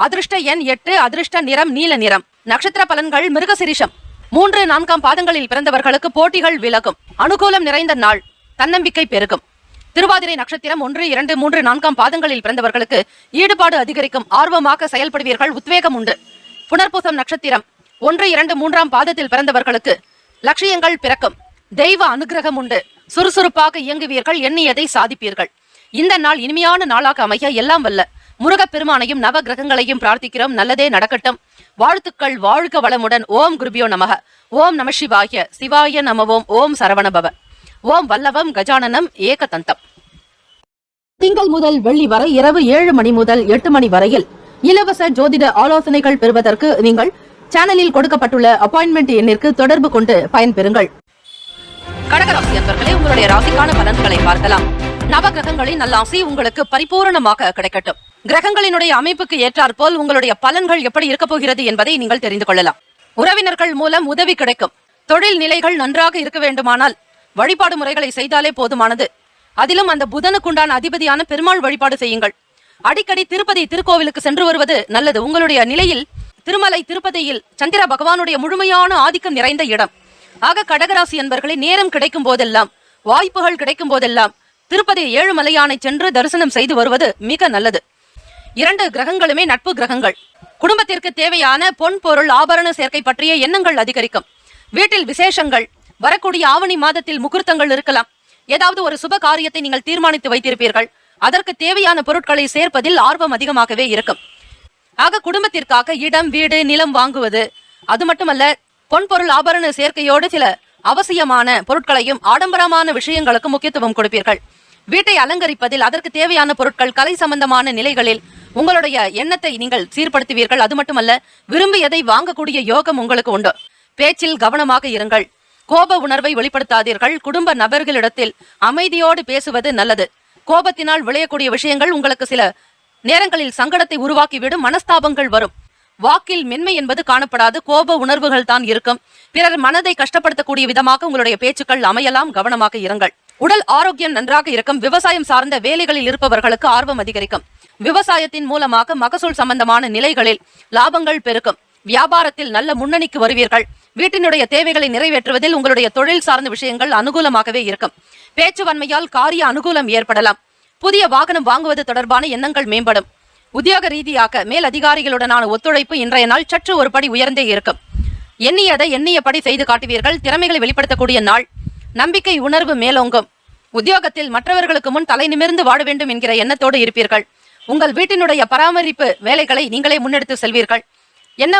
அதிர்ஷ்ட எண் 8. அதிர்ஷ்ட நிறம் நீல நிறம். நட்சத்திர பலன்கள் மிருகசிரிஷம். 3, 4 பாதங்களில் பிறந்தவர்களுக்கு போட்டிகள் விலகும். அனுகூலம் நிறைந்த நாள். தன்னம்பிக்கை பெருகும். திருவாதிரை நட்சத்திரம் 1, 2, 3, 4 பாதங்களில் பிறந்தவர்களுக்கு ஈடுபாடு அதிகரிக்கும். ஆர்வமாக செயல்படுவீர்கள். உத்வேகம் உண்டு. புனர்பூசம் நட்சத்திரம் 1, 2, 3 பாதத்தில் பிறந்தவர்களுக்கு லட்சியங்கள் பிறக்கும். தெய்வ அனுகிரகம் உண்டு. சுறுசுறுப்பாக இயங்குவீர்கள். எண்ணியதை சாதிப்பீர்கள். இந்த நாள் இனிமையான நாளாக அமைய எல்லாம் வல்ல முருகப் பெருமானையும் நவ கிரகங்களையும் பிரார்த்திக்கிறோம். நல்லதே நடக்கட்டும். வாழ்த்துக்கள். வாழ்க வளமுடன். ஓம் குருபியோ நமக. ஓம் நம சிவாய. சிவாய நமவோம். ஓம் சரவணபவ. ஓம் வல்லவம் கஜானனம் ஏகதந்தம். திங்கள் முதல் வெள்ளி வரை இரவு 7 மணி முதல் 8 மணி வரையில் இலவச ஜோதிட ஆலோசனைகள் பெறுவதற்கு நீங்கள் சேனலில் கொடுக்கப்பட்டுள்ள அப்பாயின்மெண்ட் எண்ணிற்கு தொடர்பு கொண்டு பயன்பெறுங்கள். கடகராசி அன்பர்களே, உங்களுடைய ராசிக்கான பலன்களை பார்க்கலாம். நவ கிரகங்களின் நல்லாசி உங்களுக்கு பரிபூரணமாக கிடைக்கட்டும். கிரகங்களினுடைய அமைப்புக்கு ஏற்றாற்போல் உங்களுடைய பலன்கள் எப்படி இருக்க போகிறது என்பதை நீங்கள் தெரிந்து கொள்ளலாம். உறவினர்கள் மூலம் உதவி கிடைக்கும். தொழில் நிலைகள் நன்றாக இருக்க வேண்டுமானால் வழிபாடு முறைகளை செய்தாலே போதுமானது. அதிலும் அந்த புதனுக்குண்டான அதிபதியான பெருமாள் வழிபாடு செய்யுங்கள். அடிக்கடி திருப்பதி திருக்கோவிலுக்கு சென்று வருவது நல்லது. உங்களுடைய நிலையில் திருமலை திருப்பதியில் சந்திர பகவானுடைய முழுமையான ஆதிக்கம் நிறைந்த இடம். ஆக கடகராசி என்பர்களை நேரம் கிடைக்கும் போதெல்லாம், வாய்ப்புகள் கிடைக்கும் போதெல்லாம் திருப்பதி ஏழுமலையானை சென்று தரிசனம் செய்து வருவது மிக நல்லது. 2 கிரகங்களுமே நட்பு கிரகங்கள். குடும்பத்திற்கு தேவையான பொன் பொருள் ஆபரண சேர்க்கை பற்றிய எண்ணங்கள் அதிகரிக்கும். வீட்டில் விசேஷங்கள், வரக்கூடிய ஆவணி மாதத்தில் முகூர்த்தங்கள் இருக்கலாம். ஏதாவது ஒரு சுப காரியத்தை நீங்கள் தீர்மானித்து வைத்திருப்பீர்கள். அதற்கு தேவையான பொருட்களை சேர்ப்பதில் ஆர்வம் அதிகமாகவே இருக்கும். ஆக குடும்பத்திற்காக இடம், வீடு, நிலம் வாங்குவது, அது மட்டுமல்ல பொன் பொருள் ஆபரண சேர்க்கையோடு சில அவசியமான பொருட்களையும் ஆடம்பரமான விஷயங்களுக்கு முக்கியத்துவம் கொடுப்பீர்கள். வீட்டை அலங்கரிப்பதில் அதற்கு தேவையான பொருட்கள், கலை சம்பந்தமான நிலைகளில் உங்களுடைய எண்ணத்தை நீங்கள் சீர்படுத்துவீர்கள். அது மட்டுமல்ல, விரும்பியதை வாங்கக்கூடிய யோகம் உங்களுக்கு உண்டு. பேச்சில் கவனமாக இருங்கள். கோப உணர்வை வெளிப்படுத்தாதீர்கள். குடும்ப நபர்களிடத்தில் அமைதியோடு பேசுவது நல்லது. கோபத்தினால் விளையக்கூடிய விஷயங்கள் உங்களுக்கு சில நேரங்களில் சங்கடத்தை உருவாக்கிவிடும். மனஸ்தாபங்கள் வரும். வாக்கில் மென்மை என்பது காணப்படாது. கோப உணர்வுகள் தான் இருக்கும். பிறர் மனதை கஷ்டப்படுத்தக்கூடிய விதமாக உங்களுடைய பேச்சுக்கள் அமையலாம். கவனமாக இருங்கள். உடல் ஆரோக்கியம் நன்றாக இருக்கும். விவசாயம் சார்ந்த வேலைகளில் இருப்பவர்களுக்கு ஆர்வம் அதிகரிக்கும். விவசாயத்தின் மூலமாக மகசூல் சம்பந்தமான நிலைகளில் லாபங்கள் பெருக்கும். வியாபாரத்தில் நல்ல முன்னணிக்கு வருவீர்கள். வீட்டினுடைய தேவைகளை நிறைவேற்றுவதில் உங்களுடைய தொழில் சார்ந்த விஷயங்கள் அனுகூலமாகவே இருக்கும். பேச்சுவன்மையால் காரிய அனுகூலம் ஏற்படலாம். புதிய வாகனம் வாங்குவது தொடர்பான எண்ணங்கள் மேம்படும். உத்தியோக ரீதியாக மேல் அதிகாரிகளுடனான ஒத்துழைப்பு இன்றைய நாள் சற்று ஒரு படி உயர்ந்தே இருக்கும். எண்ணியதை எண்ணியபடி செய்து காட்டுவீர்கள். திறமைகளை வெளிப்படுத்தக்கூடிய நாள். நம்பிக்கை உணர்வு மேலோங்கும். உத்தியோகத்தில் மற்றவர்களுக்கு முன் தலை நிமிர்ந்து வாழ வேண்டும் என்கிற எண்ணத்தோடு இருப்பீர்கள். உங்கள் வீட்டினுடைய பராமரிப்பு வேலைகளை நீங்களே முன்னெடுத்து செல்வீர்கள். என்ன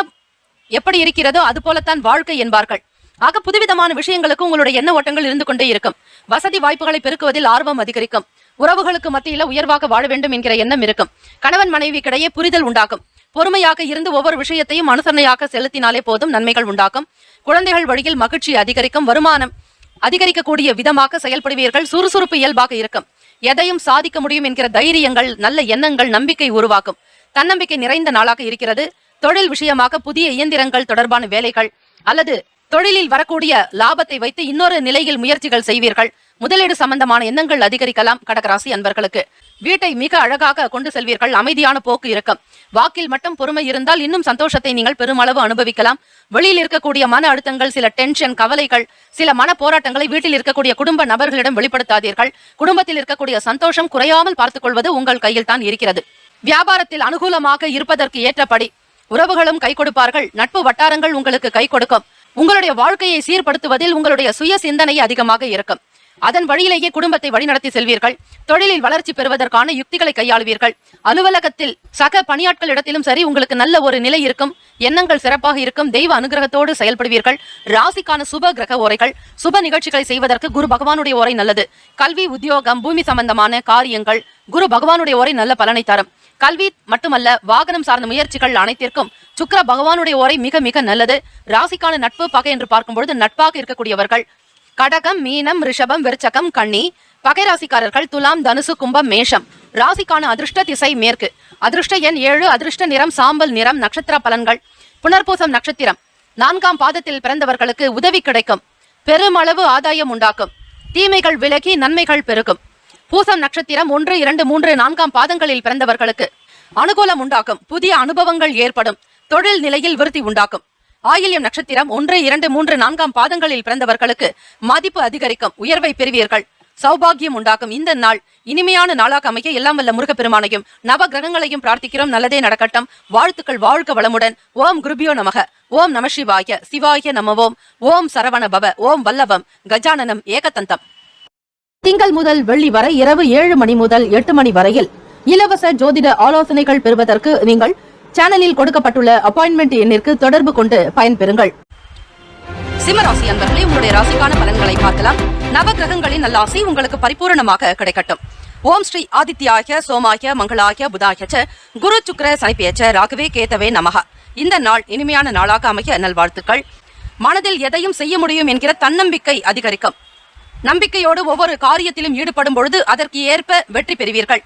எப்படி இருக்கிறதோ அது போலத்தான் வாழ்க்கை என்பார்கள். ஆக புதுவிதமான விஷயங்களுக்கு உங்களுடைய எண்ண ஓட்டங்கள் இருந்து கொண்டே இருக்கும். வசதி வாய்ப்புகளை பெருக்குவதில் ஆர்வம் அதிகரிக்கும். உறவுகளுக்கு மத்தியில உயர்வாக வாழ வேண்டும் என்கிற எண்ணம் இருக்கும். கணவன் மனைவிக்கிடையே புரிதல் உண்டாகும். பொறுமையாக இருந்து ஒவ்வொரு விஷயத்தையும் அனுசரணையாக செலுத்தினாலே போதும், நன்மைகள் உண்டாகும். குழந்தைகள் வழியில் மகிழ்ச்சி அதிகரிக்கும். வருமானம் அதிகரிக்கக்கூடிய விதமாக செயல்படுவீர்கள். சுறுசுறுப்பு இயல்பாக இருக்கும். எதையும் சாதிக்க முடியும் என்கிற தைரியங்கள், நல்ல எண்ணங்கள், நம்பிக்கை உருவாக்கும். தன்னம்பிக்கை நிறைந்த நாளாக இருக்கிறது. தொழில் விஷயமாக புதிய இயந்திரங்கள் தொடர்பான வேலைகள் அல்லது தொழிலில் வரக்கூடிய லாபத்தை வைத்து இன்னொரு நிலையில் முயற்சிகள் செய்வீர்கள். முதலீடு சம்பந்தமான எண்ணங்கள் அதிகரிக்கலாம். கடகராசி அன்பர்களுக்கு வீட்டை மிக அழகாக கொண்டு செல்வீர்கள். அமைதியான போக்கு இருக்கும். வாக்கில் மட்டும் பொறுமை இருந்தால் இன்னும் சந்தோஷத்தை நீங்கள் பெருமளவு அனுபவிக்கலாம். வெளியில் இருக்கக்கூடிய மன அழுத்தங்கள், சில டென்ஷன், கவலைகள், சில மன போராட்டங்களை வீட்டில் இருக்கக்கூடிய குடும்ப நபர்களிடம் வெளிப்படுத்தாதீர்கள். குடும்பத்தில் இருக்கக்கூடிய சந்தோஷம் குறையாமல் பார்த்துக் கொள்வது உங்கள் கையில் தான் இருக்கிறது. வியாபாரத்தில் அனுகூலமாக இருப்பதற்கு ஏற்றபடி உறவுகளும் கை கொடுப்பார்கள். நட்பு வட்டாரங்கள் உங்களுக்கு கை கொடுக்கும். உங்களுடைய வாழ்க்கையை சீர்படுத்துவதில் உங்களுடைய சுய சிந்தனை அதிகமாக இருக்கும். அதன் வழியிலேயே குடும்பத்தை வழிநடத்தி செல்வீர்கள். தொழிலில் வளர்ச்சி பெறுவதற்கான யுக்திகளை கையாளுவீர்கள். அலுவலகத்தில் சக பணியாட்களிடத்திலும் சரி உங்களுக்கு நல்ல ஒரு நிலை இருக்கும். எண்ணங்கள் சிறப்பாக இருக்கும். தெய்வ அனுகிரகத்தோடு செயல்படுவீர்கள். ராசிக்கான சுப கிரக ஓரைகள். சுப நிகழ்ச்சிகளை செய்வதற்கு குரு பகவானுடைய ஓரை நல்லது. கல்வி, உத்தியோகம், பூமி சம்பந்தமான காரியங்கள் குரு பகவானுடைய ஓரை நல்ல பலனை தரும். கல்வி மட்டுமல்ல, வாகனம் சார்ந்த முயற்சிகள் அனைத்திற்கும் சுக்கிர பகவானுடைய ஓரை மிக மிக நல்லது. ராசிக்கான நட்பு பகை என்று பார்க்கும்பொழுது நட்பாக இருக்கக்கூடியவர்கள் கடகம், மீனம், ரிஷபம், விருச்சகம், கன்னி. பகை ராசிக்காரர்கள் துலாம், தனுசு, கும்பம், மேஷம். ராசிக்கான அதிர்ஷ்ட திசை மேற்கு. அதிர்ஷ்ட எண் 7. அதிர்ஷ்ட நிறம் சாம்பல் நிறம். நட்சத்திர பலன்கள். புனர்பூசம் நட்சத்திரம் 4ஆம் பாதத்தில் பிறந்தவர்களுக்கு உதவி கிடைக்கும். பெருமளவு ஆதாயம் உண்டாக்கும். தீமைகள் விலகி நன்மைகள் பெருகும். பூசம் நட்சத்திரம் 1, 2, 3, 4ஆம் பாதங்களில் பிறந்தவர்களுக்கு அனுகூலம் உண்டாக்கும். புதிய அனுபவங்கள் ஏற்படும். தொழில் நிலையில் விருத்தி உண்டாக்கும். ஆயில்யம் நட்சத்திரம் 1, 2, 3, 4ஆம் பாதங்களில் பிறந்தவர்களுக்கு மதிப்பு அதிகரிக்கும். உயர்வை பெறுவீர்கள். சௌபாகியம் உண்டாக்கும். இந்த நாள் இனிமையான நாளாக அமைய எல்லாம் வல்ல முருகப்பெருமானையும் நவ கிரகங்களையும் பிரார்த்திக்கிறோம். நல்லதே நடக்கட்டும். வாழ்த்துக்கள். வாழ்க வளமுடன். ஓம் குருபியோ நமக. ஓம் நம சிவாய. சிவாய நமவோம். ஓம் சரவண பவ. ஓம் வல்லவம் கஜானனம் ஏகதந்தம். திங்கள் முதல் வெள்ளி வரை இரவு 7 மணி முதல் 8 மணி வரையில் இலவச ஜோதிட ஆலோசனைகள் பெறுவதற்கு நீங்கள் சேனலில் கொடுக்கப்பட்டுள்ள அப்பாயின்மெண்ட் எண்ணிற்கு தொடர்பு கொண்டு பயன்பெறுங்கள். சிம்மராசி அன்பர்களே, உங்களுடைய ராசிக்கான பலன்களை பார்க்கலாம். நவ கிரகங்களின் நல்லாசி உங்களுக்கு பரிபூரணமாக கிடைக்கட்டும். ஓம் ஸ்ரீ ஆதித்யாய சோமாய மங்களாய புதாய ச குரு சுக்கிர சனிப்பேச்ச ராகவே கேதவே நமஹ. இந்த நாள் இனிமையான நாளாக அமைய நல்வாழ்த்துக்கள். மனதில் எதையும் செய்ய முடியும் என்கிற தன்னம்பிக்கை அதிகரிக்கும். நம்பிக்கையோடு ஒவ்வொரு காரியத்திலும் ஈடுபடும் பொழுது அதற்கு ஏற்ப வெற்றி பெறுவீர்கள்.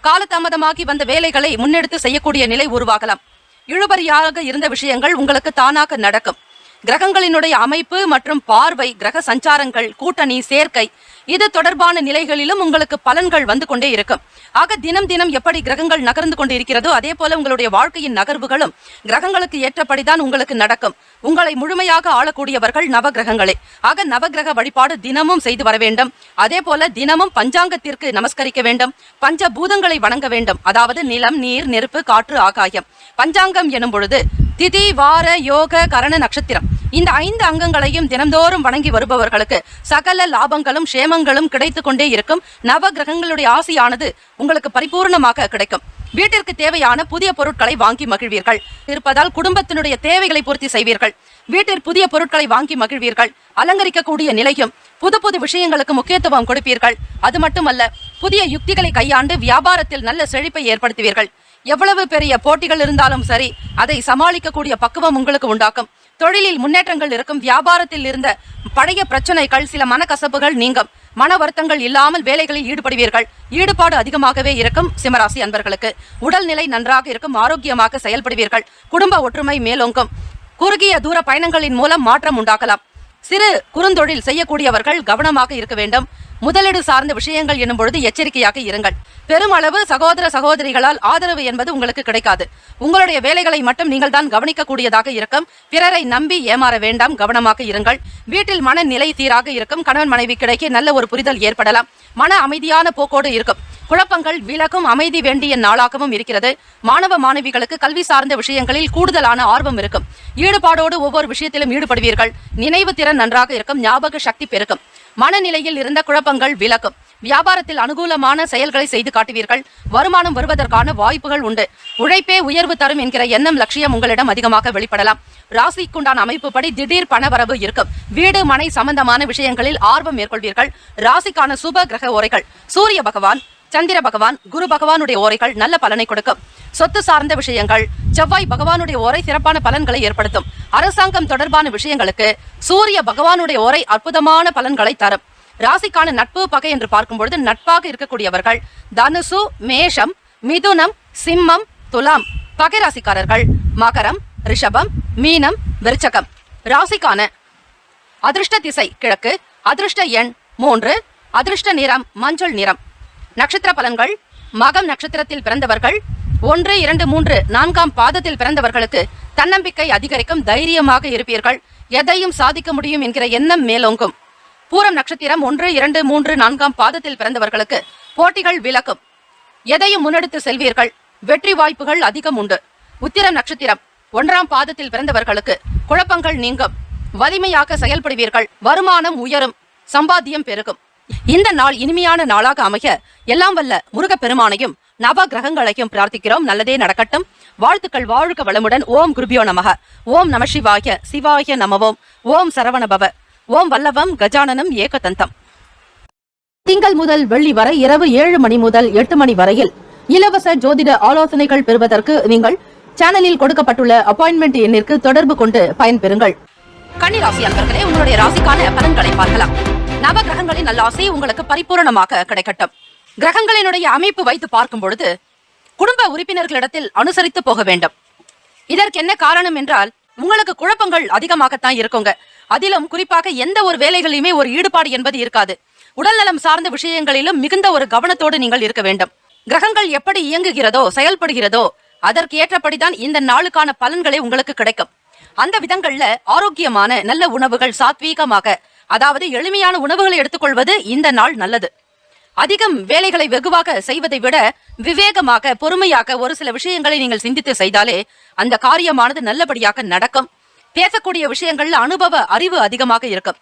காலதாமதமாகி வந்த வேலைகளை முன்னெடுத்து செய்யக்கூடிய நிலை உருவாகலாம். இழுபறியாக இருந்த விஷயங்கள் உங்களுக்கு தானாக நடக்கும். கிரகங்களினுடைய அமைப்பு மற்றும் பார்வை, கிரக சஞ்சாரங்கள், கூட்டணி, சேர்க்கை இது தொடர்பான நிலைகளிலும் உங்களுக்கு பலன்கள் வந்து கொண்டே இருக்கும். ஆக தினம் தினம் எப்படி கிரகங்கள் நகர்ந்து கொண்டு இருக்கிறதோ அதே போல உங்களுடைய வாழ்க்கையின் நகர்வுகளும் கிரகங்களுக்கு ஏற்றபடிதான் உங்களுக்கு நடக்கும். உங்களை முழுமையாக ஆளக்கூடியவர்கள் நவ கிரகங்களே. ஆக நவகிரக வழிபாடு தினமும் செய்து வர வேண்டும். அதே போல தினமும் பஞ்சாங்கத்திற்கு நமஸ்கரிக்க வேண்டும். பஞ்ச பூதங்களை வணங்க வேண்டும். அதாவது நிலம், நீர், நெருப்பு, காற்று, ஆகாயம். பஞ்சாங்கம் எனும் பொழுது திதி, வார, யோக, கரண, நட்சத்திரம் இந்த 5 அங்கங்களையும் தினந்தோறும் வணங்கி வருபவர்களுக்கு சகல லாபங்களும் சேமங்களும் கிடைத்து கொண்டே இருக்கும். நவ கிரகங்களுடைய ஆசையானது உங்களுக்கு பரிபூர்ணமாக கிடைக்கும். வீட்டிற்கு தேவையான புதிய பொருட்களை வாங்கி மகிழ்வீர்கள். இருப்பதால் குடும்பத்தினுடைய தேவைகளை பூர்த்தி செய்வீர்கள். வீட்டில் புதிய பொருட்களை வாங்கி மகிழ்வீர்கள். அலங்கரிக்கக்கூடிய நிலையும் புது புது விஷயங்களுக்கு முக்கியத்துவம் கொடுப்பீர்கள். அது மட்டுமல்ல, புதிய யுக்திகளை கையாண்டு வியாபாரத்தில் நல்ல செழிப்பை ஏற்படுத்துவீர்கள். எவ்வளவு பெரிய போட்டிகள் இருந்தாலும் சரி, அதை சமாளிக்கக்கூடிய பக்குவம் உங்களுக்கு உண்டாக்கும். தொழிலில் முன்னேற்றங்கள் இருக்கும். வியாபாரத்தில் இருந்த பழைய பிரச்சனைகள், சில மனக்கசப்புகள் நீங்கும். மன வருத்தங்கள் இல்லாமல் வேலைகளில் ஈடுபடுவீர்கள். ஈடுபாடு அதிகமாகவே இருக்கும். சிம்மராசி அன்பர்களுக்கு உடல்நிலை நன்றாக இருக்கும். ஆரோக்கியமாக செயல்படுவீர்கள். குடும்ப ஒற்றுமை மேலோங்கும். குறுகிய தூர பயணங்களின் மூலம் மாற்றம் உண்டாகலாம். சிறு குறுந்தொழில் செய்யக்கூடியவர்கள் கவனமாக இருக்க வேண்டும். முதலீடு சார்ந்த விஷயங்கள் எனும் பொழுது எச்சரிக்கையாக இருங்கள். பெருமளவு சகோதர சகோதரிகளால் ஆதரவு என்பது உங்களுக்கு கிடைக்காது. உங்களுடைய வேலைகளை மட்டும் நீங்கள் தான் கவனிக்கக்கூடியதாக இருக்கும். பிறரை நம்பி ஏமாற வேண்டாம், கவனமாக இருங்கள். வீட்டில் மனநிலை சீராக இருக்கும். கணவன் மனைவி கிடைக்க நல்ல ஒரு புரிதல் ஏற்படலாம். மன அமைதியான போக்கோடு இருக்கும். குழப்பங்கள் விலகும், அமைதி வேண்டிய நாளாகவும் இருக்கிறது. மாணவ மாணவிகளுக்கு கல்வி சார்ந்த விஷயங்களில் கூடுதலான ஆர்வம் இருக்கும். ஈடுபாடோடு ஒவ்வொரு விஷயத்திலும் ஈடுபடுவீர்கள். நினைவு திறன் நன்றாக இருக்கும். ஞாபக சக்தி பெருக்கும். மனநிலையில் இருந்த குழப்பங்கள் விலகும். வியாபாரத்தில் அனுகூலமான செயல்களை செய்து காட்டுவீர்கள். வருமானம் வருவதற்கான வாய்ப்புகள் உண்டு. உழைப்பே உயர்வு தரும் என்கிற எண்ணம், லட்சியம் உங்களிடம் அதிகமாக வெளிப்படலாம். ராசிக்குண்டான அமைப்புப்படி திடீர் பணவரவு இருக்கும். வீடு மனை சம்பந்தமான விஷயங்களில் ஆர்வம் மேற்கொள்வீர்கள். ராசிக்கான சுப கிரக ஓரைகள்: சூரிய பகவான், சந்திர பகவான், குரு பகவானுடைய ஓரைகள் நல்ல பலனை கொடுக்கும். சொத்து சார்ந்த விஷயங்கள்: செவ்வாய் பகவானுடைய ஓரை சிறப்பான பலன்களை ஏற்படுத்தும். அரசாங்கம் தொடர்பான விஷயங்களுக்கு சூரிய பகவானுடைய ஓரை அற்புதமான பலன்களை தரும். ராசிக்கான நட்பு பகை என்று பார்க்கும்பொழுது நட்பாக இருக்கக்கூடியவர்கள் தனுசு, மேஷம், மிதுனம், சிம்மம், துலாம். பகை ராசிக்காரர்கள் மகரம், ரிஷபம், மீனம், விருச்சகம். ராசிக்கான அதிர்ஷ்ட திசை கிழக்கு. அதிர்ஷ்ட எண் 3. அதிர்ஷ்ட நிறம் மஞ்சள் நிறம். நட்சத்திர பலன்கள்: மகம் நட்சத்திரத்தில் பிறந்தவர்கள் 1, 2, 3, 4ஆம் பாதத்தில் பிறந்தவர்களுக்கு தன்னம்பிக்கை அதிகரிக்கும். தைரியமாக இருப்பீர்கள். எதையும் சாதிக்க முடியும் என்கிற எண்ணம் மேலோங்கும். பூரம் நட்சத்திரம் 1, 2, 3, 4ஆம் பாதத்தில் பிறந்தவர்களுக்கு போட்டிகள் விலக்கும். எதையும் முன்னெடுத்து செல்வீர்கள். வெற்றி வாய்ப்புகள் அதிகம் உண்டு. உத்திரம் நட்சத்திரம் 1ஆம் பாதத்தில் பிறந்தவர்களுக்கு குழப்பங்கள் நீங்கும். வலிமையாக செயல்படுவீர்கள். வருமானம் உயரும். சம்பாத்தியம் பெருகும். இந்த நாள் இனிமையான நாளாக அமைய எல்லாம் வல்ல முருகப்பெருமானையும் நவ கிரகங்களையும் பிரார்த்திக்கிறோம். நல்லதே நடக்கட்டும். வாழ்த்துக்கள். வாழ்க வளமுடன். ஓம் குருபியோ நமக. ஓம் நம சிவாய. சிவாய நமவோம். ஓம் சரவணபவ. ஓம் வல்லவம் கஜானனம் ஏகதந்தம். திங்கள் முதல் வெள்ளி வரை இரவு 7 மணி முதல் 8 மணி வரையில் இலவச ஜோதிட ஆலோசனைகள் பெறுவதற்கு நீங்கள் சேனலில் கொடுக்கப்பட்டுள்ள அப்பாயின்மெண்ட் எண்ணிற்கு தொடர்பு கொண்டு பயன்பெறுங்கள். கன்னிராசி அன்பர்களே, உங்களுடைய ராசிக்கான பலன்களை பார்க்கலாம். நவ கிரகங்களின் நல்லாசை உங்களுக்கு பரிபூரணமாக கிடைக்கட்டும். கிரகங்களினுடைய அமைப்பு வைத்து பார்க்கும் பொழுது குடும்ப உறுப்பினர்களிடத்தில் அனுசரித்து போக வேண்டும். இதற்கு என்ன காரணம் என்றால், உங்களுக்கு குழப்பங்கள் அதிகமாகத்தான் இருக்குங்க. அதிலும் குறிப்பாக எந்த ஒரு வேலைகளிலுமே ஒரு ஈடுபாடு என்பது இருக்காது. உடல்நலம் சார்ந்த விஷயங்களிலும் மிகுந்த ஒரு கவனத்தோடு நீங்கள் இருக்க வேண்டும். கிரகங்கள் எப்படி இயங்குகிறதோ செயல்படுகிறதோ அதற்கு ஏற்றபடிதான் இந்த நாளுக்கான பலன்களை உங்களுக்கு கிடைக்கும். அந்த விதங்கள்ல ஆரோக்கியமான நல்ல உணவுகள், சாத்வீகமாக, அதாவது எளிமையான உணவுகளை எடுத்துக்கொள்வது இந்த நாள் நல்லது. அதிகம் வேலைகளை வெகுவாக செய்வதை விட விவேகமாக, பொறுமையாக ஒரு சில விஷயங்களை நீங்கள் சிந்தித்து செய்தாலே அந்த காரியமானது நல்லபடியாக நடக்கும். பேசக்கூடிய விஷயங்கள்ல அனுபவ அறிவு அதிகமாக இருக்கும்.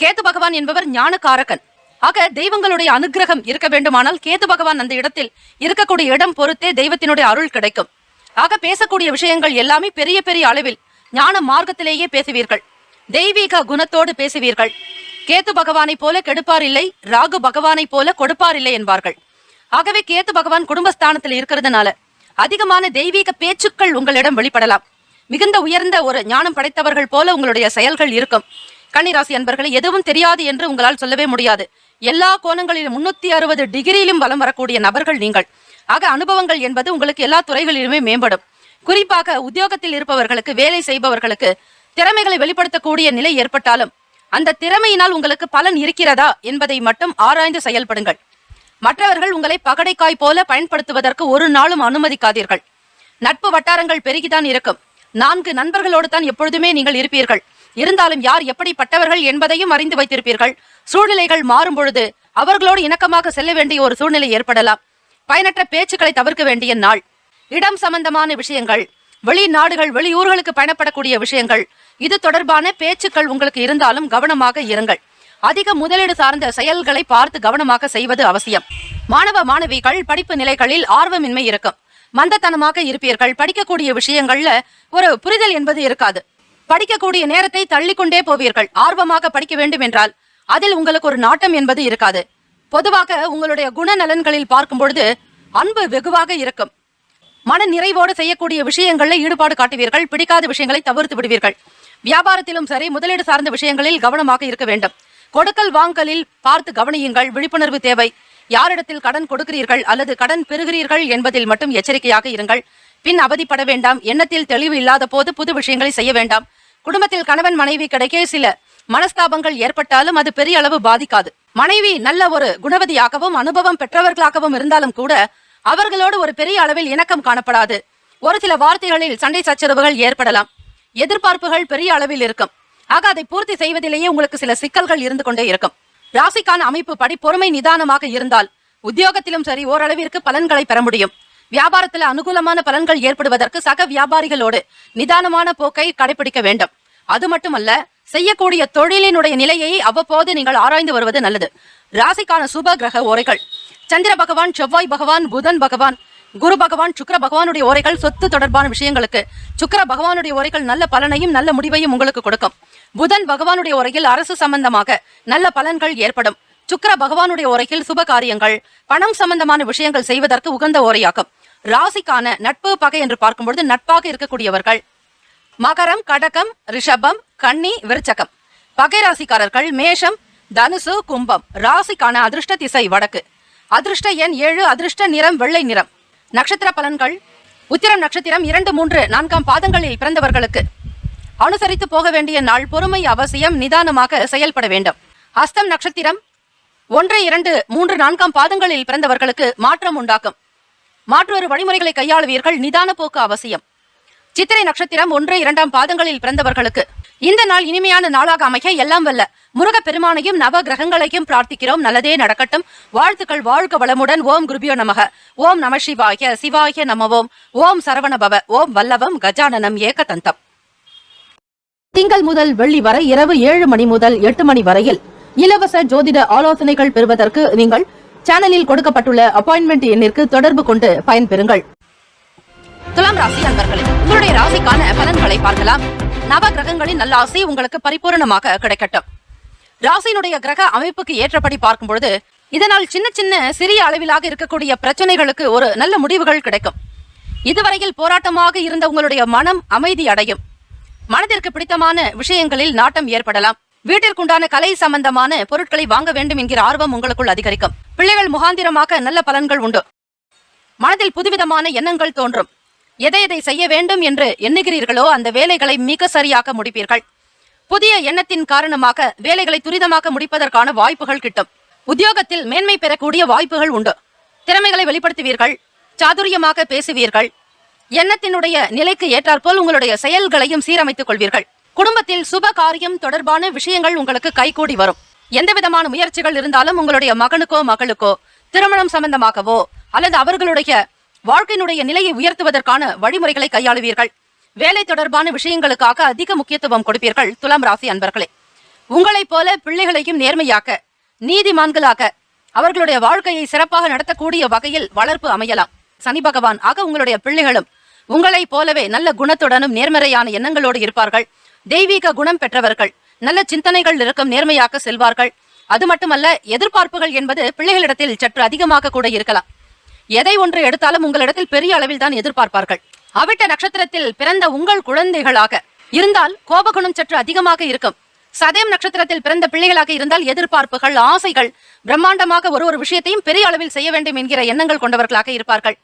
கேது பகவான் என்பவர் ஞானகாரகன். ஆக தெய்வங்களுடைய அனுகிரகம் இருக்க வேண்டுமானால் கேது பகவான் அந்த இடத்தில் இருக்கக்கூடிய இடம் பொறுத்தே தெய்வத்தினுடைய அருள் கிடைக்கும். ஆக பேசக்கூடிய விஷயங்கள் எல்லாமே பெரிய பெரிய அளவில் ஞான மார்க்கத்திலேயே பேசுவீர்கள். தெய்வீக குணத்தோடு பேசுவீர்கள். கேது பகவானை போல கெடுப்பார் இல்லை, ராகு பகவானை போல கொடுப்பார் இல்லை என்பார்கள். ஆகவே கேது பகவான் குடும்பஸ்தானத்தில் இருக்கிறதுனால அதிகமான தெய்வீக பேச்சுக்கள் உங்களிடம் வெளிப்படலாம். மிகுந்த உயர்ந்த ஒரு ஞானம் படைத்தவர்கள் போல உங்களுடைய செயல்கள் இருக்கும். கன்னிராசி அன்பர்களை, எதுவும் தெரியாது என்று உங்களால் சொல்லவே முடியாது. எல்லா கோணங்களிலும் 360 டிகிரியிலும் வலம் வரக்கூடிய நபர்கள் நீங்கள். ஆக அனுபவங்கள் என்பது உங்களுக்கு எல்லா துறைகளிலுமே மேம்படும். குறிப்பாக உத்தியோகத்தில் இருப்பவர்களுக்கு, வேலை செய்பவர்களுக்கு திறமைகளை வெளிப்படுத்தக்கூடிய நிலை ஏற்பட்டாலும் அந்த திறமையினால் உங்களுக்கு பலன் இருக்கிறதா என்பதை மட்டும் ஆராய்ந்து செயல்படுங்கள். மற்றவர்கள் உங்களை பகடைக்காய் போல பயன்படுத்துவதற்கு ஒரு நாளும் அனுமதிக்காதீர்கள். நட்பு வட்டாரங்கள் பெருகிதான் இருக்கும். 4 நண்பர்களோடு தான் எப்பொழுதுமே நீங்கள் இருப்பீர்கள். இருந்தாலும் யார் எப்படிப்பட்டவர்கள் என்பதையும் அறிந்து வைத்திருப்பீர்கள். சூழ்நிலைகள் மாறும் பொழுது அவர்களோடு இணக்கமாக செல்ல வேண்டிய ஒரு சூழ்நிலை ஏற்படலாம். பயனற்ற பேச்சுக்களை தவிர்க்க வேண்டிய நாள். இடம் சம்பந்தமான விஷயங்கள், வெளிநாடுகள், வெளியூர்களுக்கு பயணப்படக்கூடிய விஷயங்கள், இது தொடர்பான பேச்சுக்கள் உங்களுக்கு இருந்தாலும் கவனமாக இருங்கள். அதிக முதலீடு சார்ந்த செயல்களை பார்த்து கவனமாக செய்வது அவசியம். மாணவ மாணவிகள் படிப்பு நிலைகளில் ஆர்வமின்மை இருக்கும். மந்தத்தனமாக இருப்பீர்கள். படிக்கக்கூடிய விஷயங்கள்ல ஒரு புரிதல் என்பது இருக்காது. படிக்கக்கூடிய நேரத்தை தள்ளிக்கொண்டே போவீர்கள். ஆர்வமாக படிக்க வேண்டும் என்றால் அதில் உங்களுக்கு ஒரு நாட்டம் என்பது இருக்காது. பொதுவாக உங்களுடைய குணநலன்களில் பார்க்கும் பொழுது அன்பு வெகுவாக இருக்கும். மன நிறைவோடு செய்யக்கூடிய விஷயங்கள்ல ஈடுபாடு காட்டுவீர்கள். பிடிக்காத விஷயங்களை தவிர்த்து விடுவீர்கள். வியாபாரத்திலும் சரி, முதலீடு சார்ந்த விஷயங்களில் கவனமாக இருக்க வேண்டும். கொடுக்கல் வாங்கலில் பார்த்து கவனியுங்கள். விழிப்புணர்வு தேவை. யாரிடத்தில் கடன் கொடுக்கிறீர்கள் அல்லது கடன் பெறுகிறீர்கள் என்பதில் மட்டும் எச்சரிக்கையாக இருங்கள். பின் அவதிப்பட வேண்டாம். எண்ணத்தில் தெளிவு இல்லாத போது புது விஷயங்களை செய்ய வேண்டாம். குடும்பத்தில் கணவன் மனைவி கிடைக்க சில மனஸ்தாபங்கள் ஏற்பட்டாலும் அது பெரிய அளவு பாதிக்காது. மனைவி நல்ல ஒரு குணவதியாகவும் அனுபவம் பெற்றவர்களாகவும் இருந்தாலும் கூட அவர்களோடு ஒரு பெரிய அளவில் இணக்கம் காணப்படாது. ஒரு சில வார்த்தைகளில் சண்டை சச்சரவுகள் ஏற்படலாம். எதிர்பார்ப்புகள் பெரிய அளவில் இருக்கும். ஆக அதை பூர்த்தி செய்வதிலேயே உங்களுக்கு சில சிக்கல்கள் இருந்து கொண்டே இருக்கும். ராசிக்கான அமைப்பு படி பொறுமை நிதானமாக இருந்தால் உத்தியோகத்திலும் சரி ஓரளவிற்கு பலன்களை பெற முடியும். வியாபாரத்தில் அனுகூலமான பலன்கள் ஏற்படுவதற்கு சக வியாபாரிகளோடு நிதானமான போக்கை கடைபிடிக்க வேண்டும். அது மட்டுமல்ல, செய்யக்கூடிய தொழிலினுடைய நிலையை அவ்வப்போது நீங்கள் ஆராய்ந்து வருவது நல்லது. ராசிக்கான சுப கிரக ஓரைகள்: சந்திர பகவான், செவ்வாய் பகவான், புதன் பகவான், குரு பகவான், சுக்கிர பகவானுடைய ஓரைகள் சொத்து தொடர்பான விஷயங்களுக்கு. சுக்கிர பகவானுடைய ஓரைகள் நல்ல பலனையும் நல்ல முடிவையும் உங்களுக்கு கொடுக்கும். புதன் பகவானுடைய ஓரையில் அரசு சம்பந்தமாக நல்ல பலன்கள் ஏற்படும். சுக்கிர பகவானுடைய ஓரையில் சுப காரியங்கள், பணம் சம்பந்தமான விஷயங்கள் செய்வதற்கு உகந்த ஓரையாகும். ராசிக்கான நட்பு பகை என்று பார்க்கும்பொழுது நட்பாக இருக்கக்கூடியவர்கள் மகரம், கடகம், ரிஷபம், கன்னி, விருச்சகம். பகை ராசிக்காரர்கள் மேஷம், தனுசு, கும்பம். ராசிக்கான அதிர்ஷ்ட திசை வடக்கு. அதிர்ஷ்ட எண் 7. அதிர்ஷ்ட நிறம் வெள்ளை நிறம். நட்சத்திர பலன்கள்: உத்திரம் நட்சத்திரம் 2, 3, 4 பாதங்களில் பிறந்தவர்களுக்கு அனுசரித்து போக வேண்டிய நாள். பொறுமை அவசியம். நிதானமாக செயல்பட வேண்டும். ஹஸ்தம் நட்சத்திரம் 1, 2, 3, 4 பாதங்களில் பிறந்தவர்களுக்கு மாற்றம் உண்டாக்கும். மாற்றொரு வழிமுறைகளை கையாளுவீர்கள். நிதான போக்கு அவசியம். சித்திரை நட்சத்திரம் 1, 2 பாதங்களில் பிறந்தவர்களுக்கு இந்த நாள் இனிமையான நாளாக அமைய எல்லாம் வல்ல முருகப் பெருமானையும் நவ கிரகங்களையும் பிரார்த்திக்கிறோம். நல்லதே நடக்கட்டும். வாழ்த்துக்கள். வாழ்க வளமுடன். ஓம் குருபியோ நமக. ஓம் நம சிவாய. சிவாய நமவோம். ஓம் சரவணபவ. ஓம் வல்லவம் கஜானனம் ஏகதந்தம். திங்கள் முதல் வெள்ளி வரை இரவு 7 மணி முதல் 8 மணி வரையில் இலவச ஜோதிட ஆலோசனைகள் பெறுவதற்கு நீங்கள் சேனலில் கொடுக்கப்பட்டுள்ள அப்பாயின்மெண்ட் எண்ணிற்கு தொடர்பு கொண்டு பயன்பெறுங்கள். துலாம் ராசி அன்பர்களே, உங்களுடைய ராசிக்கான பலன்களை பார்க்கலாம். நவ கிரகங்களின் நல்லாசை உங்களுக்கு பரிபூரணமாக கிடைக்கட்டும். ராசியினுடைய கிரக அமைப்புக்கு ஏற்றபடி பார்க்கும் பொழுது இதனால் சின்ன சின்ன சிறிய அளவிலாக இருக்கக்கூடிய பிரச்சனைகளுக்கு ஒரு நல்ல முடிவுகள் கிடைக்கும். இதுவரையில் போராட்டமாக இருந்த உங்களுடைய மனம் அமைதி அடையும். மனதிற்கு பிடித்தமான விஷயங்களில் நாட்டம் ஏற்படலாம். வீட்டிற்குண்டான கலை சம்பந்தமான பொருட்களை வாங்க வேண்டும் என்கிற ஆர்வம் உங்களுக்குள் அதிகரிக்கும். பிள்ளைகள் முகாந்திரமாக நல்ல பலன்கள் உண்டு. மனதில் புதுவிதமான எண்ணங்கள் தோன்றும். எதை எதை செய்ய வேண்டும் என்று எண்ணுகிறீர்களோ அந்த வேலைகளை மிக சரியாக முடிப்பீர்கள். புதிய எண்ணத்தின் காரணமாக வேலைகளை துரிதமாக முடிப்பதற்கான வாய்ப்புகள் கிட்டும். உத்தியோகத்தில் மேன்மை பெறக்கூடிய வாய்ப்புகள் உண்டு. திறமைகளை வெளிப்படுத்துவீர்கள். சாதுரியமாக பேசுவீர்கள். எண்ணத்தினுடைய நிலைக்கு ஏற்றாற்போல் உங்களுடைய செயல்களையும் சீரமைத்துக் கொள்வீர்கள். குடும்பத்தில் சுப காரியம் தொடர்பான விஷயங்கள் உங்களுக்கு கைகூடி வரும். எந்த விதமான முயற்சிகள் இருந்தாலும் உங்களுடைய மகனுக்கோ மகளுக்கோ திருமணம் சம்பந்தமாகவோ அல்லது அவர்களுடைய வாழ்க்கையினுடைய நிலையை உயர்த்துவதற்கான வழிமுறைகளை கையாளுவீர்கள். வேலை தொடர்பான விஷயங்களுக்காக அதிக முக்கியத்துவம் கொடுப்பீர்கள். துலாம் ராசி அன்பர்களே, உங்களைப் போல பிள்ளைகளையும் நேர்மையாக்க, நீதிமான்களாக அவர்களுடைய வாழ்க்கையை சிறப்பாக நடத்தக்கூடிய வகையில் வளர்ப்பு அமையலாம். சனி பகவான் ஆக உங்களுடைய பிள்ளைகளும் உங்களைப் போலவே நல்ல குணத்துடனும் நேர்மறையான எண்ணங்களோடு இருப்பார்கள். தெய்வீக குணம் பெற்றவர்கள். நல்ல சிந்தனைகள் இருக்கும். நேர்மையாக செல்வார்கள். அது மட்டுமல்ல, எதிர்பார்ப்புகள் என்பது பிள்ளைகளிடத்தில் சற்று அதிகமாக கூட இருக்கலாம். எதை ஒன்று எடுத்தாலும் உங்களிடத்தில் பெரிய அளவில் தான் எதிர்பார்ப்பார்கள். அவிட்ட நட்சத்திரத்தில் பிறந்த உங்கள் குழந்தைகளாக இருந்தால் கோபகுணம் சற்று அதிகமாக இருக்கும். சதயம் நட்சத்திரத்தில் பிறந்த பிள்ளைகளாக இருந்தால் எதிர்பார்ப்புகள், ஆசைகள் பிரம்மாண்டமாக ஒரு விஷயத்தையும் பெரிய அளவில் செய்ய வேண்டும் என்கிற எண்ணங்கள் கொண்டவர்களாக இருப்பார்கள்.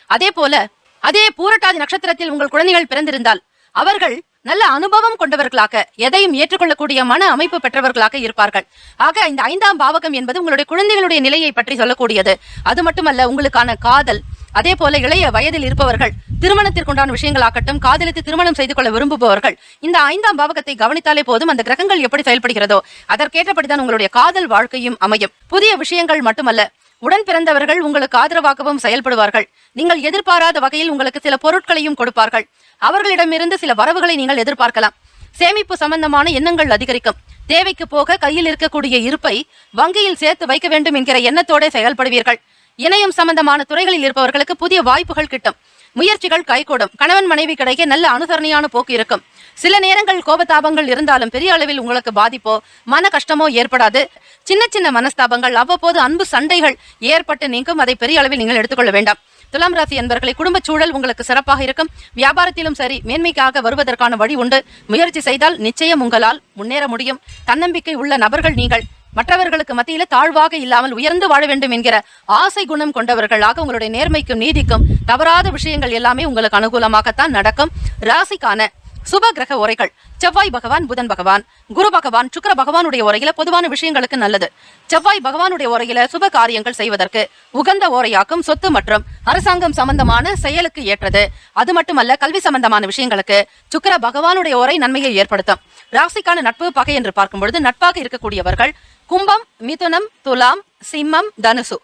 அதே பூரட்டாதி நட்சத்திரத்தில் உங்கள் குழந்தைகள் பிறந்திருந்தால் அவர்கள் நல்ல அனுபவம் கொண்டவர்களாக, எதையும் ஏற்றுக்கொள்ளக்கூடிய மன அமைப்பு பெற்றவர்களாக இருப்பார்கள். ஆக இந்த 5ஆம் பாவகம் என்பது உங்களுடைய குழந்தைகளுடைய நிலையை பற்றி சொல்லக்கூடியது. அது மட்டுமல்ல, உங்களுக்கான காதல், அதே போல இளைய வயதில் இருப்பவர்கள், திருமணத்திற்குண்டான விஷயங்களாகட்டும், காதலித்து திருமணம் செய்து கொள்ள விரும்புபவர்கள், இந்த 5ஆம் பாவகத்தை கவனித்தாலே போதும். அந்த கிரகங்கள் எப்படி செயல்படுகிறதோ அதற்கேற்றபடிதான் உங்களுடைய காதல் வாழ்க்கையும் அமையும். புதிய விஷயங்கள் மட்டுமல்ல, உடன் பிறந்தவர்கள் உங்களுக்கு ஆதரவாகவும் செயல்படுவார்கள். நீங்கள் எதிர்பாராத வகையில் உங்களுக்கு சில பொருட்களையும் கொடுப்பார்கள். அவர்களிடமிருந்து சில வரவுகளை நீங்கள் எதிர்பார்க்கலாம். சேமிப்பு சம்பந்தமான எண்ணங்கள் அதிகரிக்கும். தேவைக்கு போக கையில் இருக்கக்கூடிய இருப்பை வங்கியில் சேர்த்து வைக்க வேண்டும் என்கிற எண்ணத்தோட செயல்படுவீர்கள். இணையம் சம்பந்தமான துறைகளில் இருப்பவர்களுக்கு புதிய வாய்ப்புகள் கிட்டும். முயற்சிகள் கைகூடும். கணவன் மனைவி கிடைக்க நல்ல அனுசரணையான போக்கு இருக்கும். சில நேரங்கள் கோபதாபங்கள் இருந்தாலும் பெரிய அளவில் உங்களுக்கு பாதிப்போ மன கஷ்டமோ ஏற்படாது. சின்ன சின்ன மனஸ்தாபங்கள், அவ்வப்போது அன்பு சண்டைகள் ஏற்பட்டு நீங்கும். அதை பெரிய அளவில் நீங்கள் எடுத்துக்கொள்ள வேண்டாம். துலாம் ராசி என்பர்களை, குடும்ப சூழல் உங்களுக்கு சிறப்பாக இருக்கும். வியாபாரத்திலும் சரி மேன்மைக்காக வருவதற்கான வழி உண்டு. முயற்சி செய்தால் நிச்சயம் உங்களால் முன்னேற முடியும். தன்னம்பிக்கை உள்ள நபர்கள் நீங்கள். மற்றவர்களுக்கு மத்தியில தாழ்வாக இல்லாமல் உயர்ந்து வாழ வேண்டும் என்கிற ஆசை குணம் கொண்டவர்களாக உங்களுடைய நேர்மைக்கும் நீதிக்கும் தவறாத விஷயங்கள் எல்லாமே உங்களுக்கு அனுகூலமாகத்தான் நடக்கும். ராசிக்கான சுப கிரக உரைகள். செவ்வாய் பகவான், புதன் பகவான், குரு பகவான், சுக்கிர பகவானுடைய உரையில பொதுவான விஷயங்களுக்கு நல்லது. செவ்வாய் பகவானுடைய உரையில சுப காரியங்கள் செய்வதற்கு உகந்த ஓரையாக்கும். சொத்து மற்றும் அரசாங்கம் சம்பந்தமான செயலுக்கு ஏற்றது. அது மட்டுமல்ல, கல்வி சம்பந்தமான விஷயங்களுக்கு சுக்கிர பகவானுடைய உரை நன்மையை ஏற்படுத்தும். ராசிக்கான நட்பு பகை என்று பார்க்கும் பொழுது நட்பாக இருக்கக்கூடியவர்கள் கும்பம், மிதுனம், துலாம், சிம்மம், தனுசு.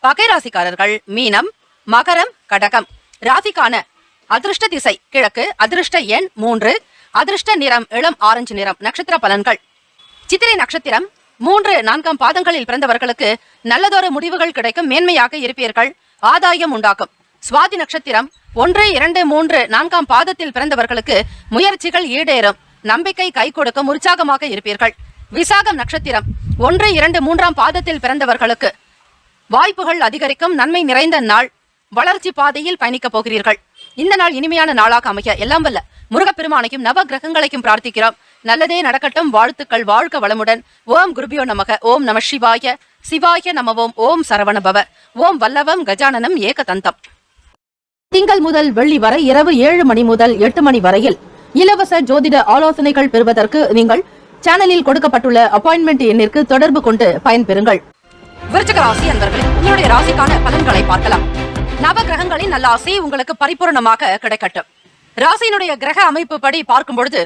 பகை ராசிக்காரர்கள் மீனம், மகரம், கடகம். ராசிக்கான அதிர்ஷ்ட திசை கிழக்கு, அதிர்ஷ்ட எண் 3, அதிர்ஷ்ட நிறம் இளம் ஆரஞ்சு நிறம். நட்சத்திர பலன்கள். சித்திரை நட்சத்திரம் 3, 4 பாதங்களில் பிறந்தவர்களுக்கு நல்லதொரு முடிவுகள் கிடைக்கும். மேன்மையாக இருப்பீர்கள். ஆதாயம் உண்டாகும். சுவாதி நட்சத்திரம் 1, 2, 3, 4 பாதத்தில் பிறந்தவர்களுக்கு முயற்சிகள் ஈடேறும். நம்பிக்கை கை கொடுக்கும். உற்சாகமாக இருப்பீர்கள். விசாகம் நட்சத்திரம் 1, 2, 3 பாதத்தில் பிறந்தவர்களுக்கு வாய்ப்புகள் அதிகரிக்கும். நன்மை நிறைந்த நாள். வளர்ச்சி பாதையில் பயணிக்கப் போகிறீர்கள். இந்த நாள் இனிமையான நாளாக அமைய எல்லாம் வல்ல முருகப்பெருமானையும் நவ கிரகங்களையும் பிரார்த்திக்கிறோம். நல்லதே நடக்கட்டும். வாழ்த்துக்கள். வாழ்க வளமுடன். ஓம் குருபியோ நமக. ஓம் நம சிவாய. சிவாய நமவோம். ஓம் சரவணபவ. ஓம் வல்லவம் கஜானனம் ஏகதந்தம். திங்கள் முதல் வெள்ளி வரை இரவு 7 மணி முதல் 8 மணி வரையில் இலவச ஜோதிட ஆலோசனைகள் பெறுவதற்கு நீங்கள் சேனலில் கொடுக்கப்பட்டுள்ள அப்பாயின்மெண்ட் எண்ணிற்கு தொடர்பு கொண்டு பயன்பெறுங்கள். விருச்சிக ராசி அன்பர்களே, உங்களுடைய ராசிக்கான பலன்களை பார்க்கலாம். நவ கிரகங்களின் நல்ல ஆசை உங்களுக்கு பரிபூர்ணமாக கிடைக்கட்டும். ராசியினுடைய கிரக அமைப்பு படி பார்க்கும் பொழுது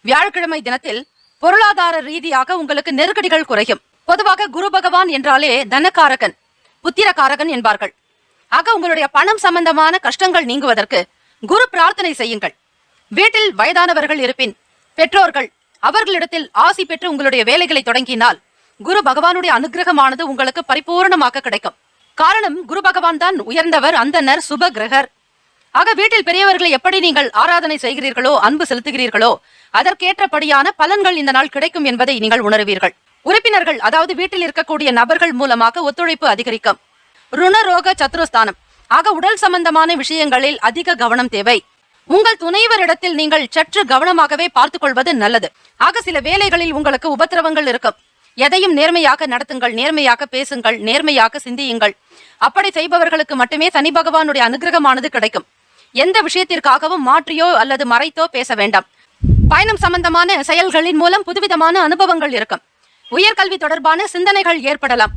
வியாழக்கிழமை தினத்தில் பொருளாதார ரீதியாக உங்களுக்கு நெருக்கடிகள் குறையும். பொதுவாக குரு பகவான் என்றாலே தனக்காரகன், புத்திரகாரகன் என்பார்கள். ஆக உங்களுடைய பணம் சம்பந்தமான கஷ்டங்கள் நீங்குவதற்கு குரு பிரார்த்தனை செய்யுங்கள். வீட்டில் வயதானவர்கள் இருப்பின் பெற்றோர்கள் அவர்களிடத்தில் ஆசி பெற்று உங்களுடைய வேலைகளை தொடங்கினால் குரு பகவானுடைய அனுகிரகமானது உங்களுக்கு பரிபூர்ணமாக கிடைக்கும். காரணம், குரு பகவான் தான் உயர்ந்தவர், அந்தனர், சுப கிரகர். ஆக வீட்டில் பெரியவர்களை எப்படி நீங்கள் ஆராதனை செய்கிறீர்களோ, அன்பு செலுத்துகிறீர்களோ அதற்கேற்றபடியான பலன்கள் இந்த நாள் கிடைக்கும் என்பதை நீங்கள் உணர்வீர்கள். உறுப்பினர்கள், அதாவது வீட்டில் இருக்கக்கூடிய நபர்கள் மூலமாக ஒத்துழைப்பு அதிகரிக்கும். ருணரோக சத்ருஸ்தானம். ஆக உடல் சம்பந்தமான விஷயங்களில் அதிக கவனம் தேவை. உங்கள் துணைவரிடத்தில் நீங்கள் சற்று கவனமாகவே பார்த்துக் கொள்வது நல்லது. ஆக சில வேலைகளில் உங்களுக்கு உபத்திரவங்கள் இருக்கும். எதையும் நேர்மையாக நடத்துங்கள், நேர்மையாக பேசுங்கள், நேர்மையாக சிந்தியுங்கள். அப்படி செய்பவர்களுக்கு மட்டுமே சனி பகவானுடைய அனுகிரகமானது கிடைக்கும். எந்த விஷயத்திற்காகவும் மாற்றியோ அல்லது மறைத்தோ பேச வேண்டாம். பயணம் சம்பந்தமான செயல்களின் மூலம் புதுவிதமான அனுபவங்கள் இருக்கும். உயர்கல்வி தொடர்பான சிந்தனைகள் ஏற்படலாம்.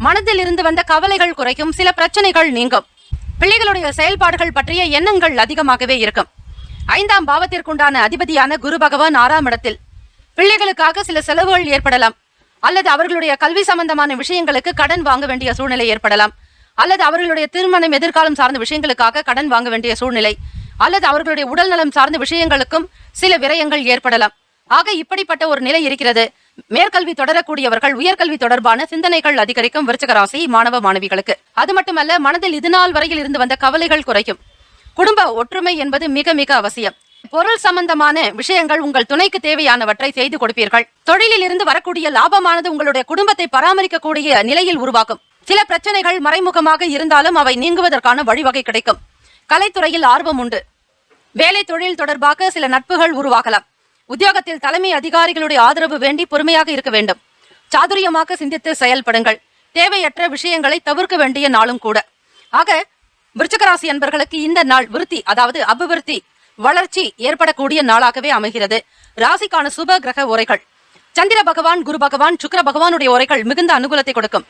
மனதில் இருந்து வந்த கவலைகள் குறைக்கும். சில பிரச்சனைகள் நீங்கும். பிள்ளைகளுடைய செயல்பாடுகள் பற்றிய எண்ணங்கள் அதிகமாகவே இருக்கும். 5ஆம் பாவத்திற்குண்டான அதிபதியான குரு பகவான் 6ஆம் இடத்தில். பிள்ளைகளுக்காக சில செலவுகள் ஏற்படலாம். அல்லது அவர்களுடைய கல்வி சம்பந்தமான விஷயங்களுக்கு கடன் வாங்க வேண்டிய சூழ்நிலை ஏற்படலாம். அல்லது அவர்களுடைய திருமணம், எதிர்காலம் சார்ந்த விஷயங்களுக்காக கடன் வாங்க வேண்டிய சூழ்நிலை, அல்லது அவர்களுடைய உடல் நலம் சார்ந்த விஷயங்களுக்கும் சில விரயங்கள் ஏற்படலாம். ஆக இப்படிப்பட்ட ஒரு நிலை இருக்கிறது. மேற்கல்வி தொடரக்கூடியவர்கள் உயர்கல்வி தொடர்பான சிந்தனைகள் அதிகரிக்கும். விருச்சிக ராசி மாணவ மாணவிகளுக்கு அது மட்டுமல்ல, மனதில் இதுநாள் வரையில் இருந்து வந்த கவலைகள் குறையும். குடும்ப ஒற்றுமை என்பது மிக மிக அவசியம். பொருள் சம்பந்தமான விஷயங்கள் உங்கள் துணைக்கு தேவையானவற்றை செய்து கொடுப்பீர்கள். தொழிலில் இருந்து வரக்கூடிய லாபமானது உங்களுடைய குடும்பத்தை பராமரிக்கக்கூடிய நிலையில் உருவாக்கும். சில பிரச்சனைகள் மறைமுகமாக இருந்தாலும் அவை நீங்குவதற்கான வழிவகை கிடைக்கும். கலைத்துறையில் ஆர்வம் உண்டு. வேலை தொழில் தொடர்பாக சில நட்புகள் உருவாகலாம். உத்தியோகத்தில் தலைமை அதிகாரிகளுடைய ஆதரவு வேண்டி பொறுமையாக இருக்க வேண்டும். சாதுரியமாக சிந்தித்து செயல்படுங்கள். தேவையற்ற விஷயங்களை தவிர்க்க வேண்டிய நாளும் கூட. ஆக விருச்சிக ராசி அன்பர்களுக்கு இந்த நாள் விருத்தி, அதாவது அபிவிருத்தி, வளர்ச்சி ஏற்படக்கூடிய நாளாகவே அமைகிறது. ராசிக்கான சுப கிரக உரைகள். சந்திர பகவான், குரு பகவான், சுக்கிர பகவானுடைய உரைகள் மிகுந்த அனுகூலத்தை கொடுக்கும்.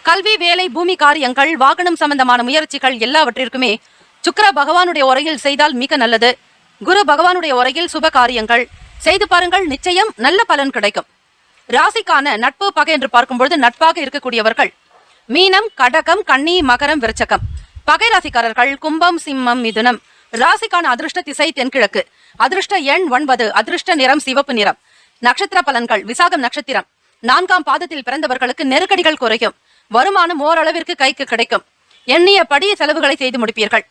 கல்வி, வேலை, பூமி காரியங்கள், வாகனம் சம்பந்தமான முயற்சிகள் எல்லாவற்றிற்குமே சுக்கிர பகவானுடைய உரையில் செய்தால் மிக நல்லது. குரு பகவானுடைய உரையில் சுப காரியங்கள் செய்து பாருங்கள், நிச்சயம் நல்ல பலன் கிடைக்கும். ராசிக்கான நட்பு பகை என்று பார்க்கும்பொழுது நட்பாக இருக்கக்கூடியவர்கள் மீனம், கடகம், கன்னி, மகரம், விருச்சகம். பகை ராசிக்காரர்கள் கும்பம், சிம்மம், மிதுனம். ராசிக்கான அதிர்ஷ்ட திசை தென்கிழக்கு, அதிர்ஷ்ட எண் 9, அதிர்ஷ்ட நிறம் சிவப்பு நிறம். நட்சத்திர பலன்கள். விசாகம் நட்சத்திரம் 4ஆம் பாதத்தில் பிறந்தவர்களுக்கு நெருக்கடிகள் குறையும். வருமானம் ஓரளவிற்கு கைக்கு கிடைக்கும். எண்ணியபடி செலவுகளை செய்து முடிப்பீர்கள்.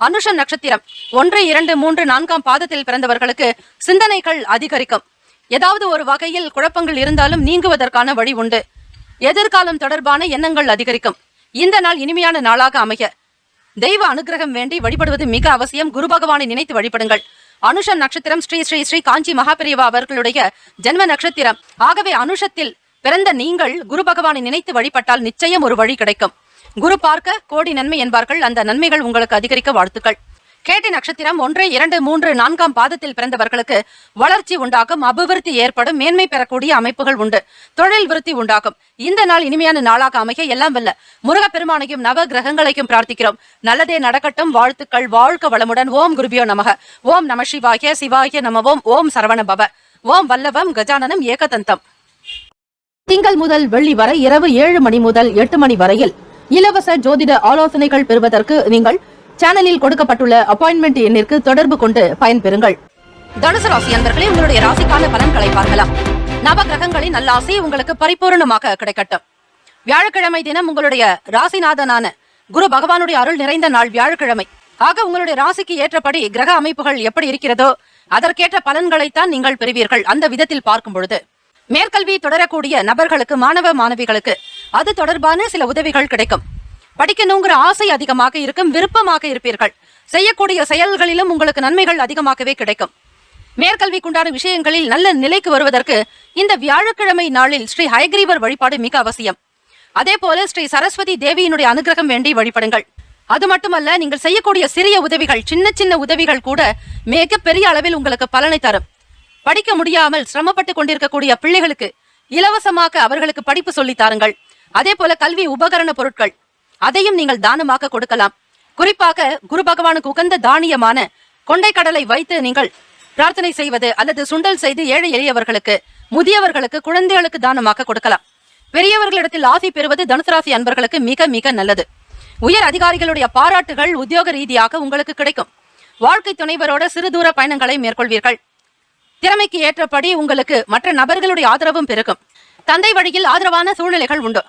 அனுஷம் நட்சத்திரம் 1, 2, 3, 4ஆம் பாதத்தில் பிறந்தவர்களுக்கு சிந்தனைகள் அதிகரிக்கும். ஏதாவது ஒரு வகையில் குழப்பங்கள் இருந்தாலும் நீங்குவதற்கான வழி உண்டு. எதிர்காலம் தொடர்பான எண்ணங்கள் அதிகரிக்கும். இந்த நாள் இனிமையான நாளாக அமைய தெய்வ அனுகிரகம் வேண்டி வழிபடுவது மிக அவசியம். குரு பகவானை நினைத்து வழிபடுங்கள். அனுஷம் நட்சத்திரம் ஸ்ரீ ஸ்ரீ ஸ்ரீ காஞ்சி மகாபெரிவா அவர்களுடைய ஜென்ம நட்சத்திரம். ஆகவே அனுஷத்தில் பிறந்த நீங்கள் குரு பகவானை நினைத்து வழிபட்டால் நிச்சயம் ஒரு வழி கிடைக்கும். குரு பார்க்க கோடி நன்மை என்பார்கள். அந்த நன்மைகள் உங்களுக்கு அதிகரிக்க வாழ்த்துக்கள். கேட்டி நட்சத்திரம் 1, 2, 3, 4 பாதத்தில் பிறந்தவர்களுக்கு வளர்ச்சி உண்டாகும், அபிவிருத்தி ஏற்படும், மேன்மை பெறக்கூடிய அமைப்புகள் உண்டு, தொழில் விருத்தி உண்டாகும். இந்த நாள் இனிமையான நாளாக அமைய எல்லாம் வல்ல முருகப்பெருமானையும் நவ கிரகங்களையும் பிரார்த்திக்கிறோம். நல்லதே நடக்கட்டும். வாழ்த்துக்கள். வாழ்க வளமுடன். ஓம் குருபியோ நமக. ஓம் நம சிவாய. சிவாய நமவோம். ஓம் சரவண பவ. ஓம் வல்லவம் கஜானனம் ஏகதந்தம். திங்கள் முதல் வெள்ளி வரை இரவு 7 மணி முதல் 8 மணி வரையில் இலவச ஜோதிட ஆலோசனைகள் பெறுவதற்கு நீங்கள் சேனலில் கொடுக்கப்பட்டுள்ள அப்பாயின்மெண்ட் எண்ணிற்கு தொடர்பு கொண்டு பயன்பெறுங்கள். தனுசு ராசி அன்பர்களே, உங்களுடைய ராசிக்கான பலன்களை பார்க்கலாம். நவ கிரகங்களின் நல்லாசி உங்களுக்கு பரிபூர்ணமாக கிடைக்கட்டும். வியாழக்கிழமை தினம் உங்களுடைய ராசிநாதனான குரு பகவானுடைய அருள் நிறைந்த நாள் வியாழக்கிழமை. ஆக உங்களுடைய ராசிக்கு ஏற்றபடி கிரக அமைப்புகள் எப்படி இருக்கிறதோ அதற்கேற்ற பலன்களைத்தான் நீங்கள் பெறுவீர்கள். அந்த விதத்தில் பார்க்கும் பொழுது மேற்கல்வி தொடரக்கூடிய நபர்களுக்கு, மாணவ மாணவிகளுக்கு அது தொடர்பான சில உதவிகள் கிடைக்கும். படிக்கணுங்கிற ஆசை அதிகமாக இருக்கும், விருப்பமாக இருப்பீர்கள். செய்யக்கூடிய செயல்களிலும் உங்களுக்கு நன்மைகள் அதிகமாகவே கிடைக்கும். மேற்கல்விக்குண்டான விஷயங்களில் நல்ல நிலைக்கு வருவதற்கு இந்த வியாழக்கிழமை நாளில் ஸ்ரீ ஹயக்ரீவர் வழிபாடு மிக அவசியம். அதே போல ஸ்ரீ சரஸ்வதி தேவியினுடைய அனுகிரகம் வேண்டி வழிபடுங்கள். அது மட்டுமல்ல, நீங்கள் செய்யக்கூடிய சிறிய உதவிகள், சின்ன சின்ன உதவிகள் கூட மிக பெரிய அளவில் உங்களுக்கு பலனை தரும். படிக்க முடியாமல் சிரமப்பட்டு கொண்டிருக்கக்கூடிய பிள்ளைகளுக்கு இலவசமாக அவர்களுக்கு படிப்பு சொல்லி தாருங்கள். அதே போல கல்வி உபகரண பொருட்கள் அதையும் நீங்கள் தானமாக கொடுக்கலாம். குறிப்பாக குரு பகவானுக்கு உகந்த தானியமான கொண்டை கடலை வைத்து நீங்கள் பிரார்த்தனை செய்வது அல்லது சுண்டல் செய்து ஏழை எளியவர்களுக்கு, முதியவர்களுக்கு, குழந்தைகளுக்கு தானமாக கொடுக்கலாம். பெரியவர்களிடத்தில் ஆசி பெறுவது தனுசு ராசி அன்பர்களுக்கு மிக மிக நல்லது. உயர் அதிகாரிகளுடைய பாராட்டுகள் உத்தியோக ரீதியாக உங்களுக்கு கிடைக்கும். வாழ்க்கை துணைவரோட சிறு தூர பயணங்களை மேற்கொள்வீர்கள். திறமைக்கு ஏற்றபடி உங்களுக்கு மற்ற நபர்களுடைய ஆதரவும் பெருகும். தந்தை வழியில் ஆதரவான சூழ்நிலைகள் உண்டு.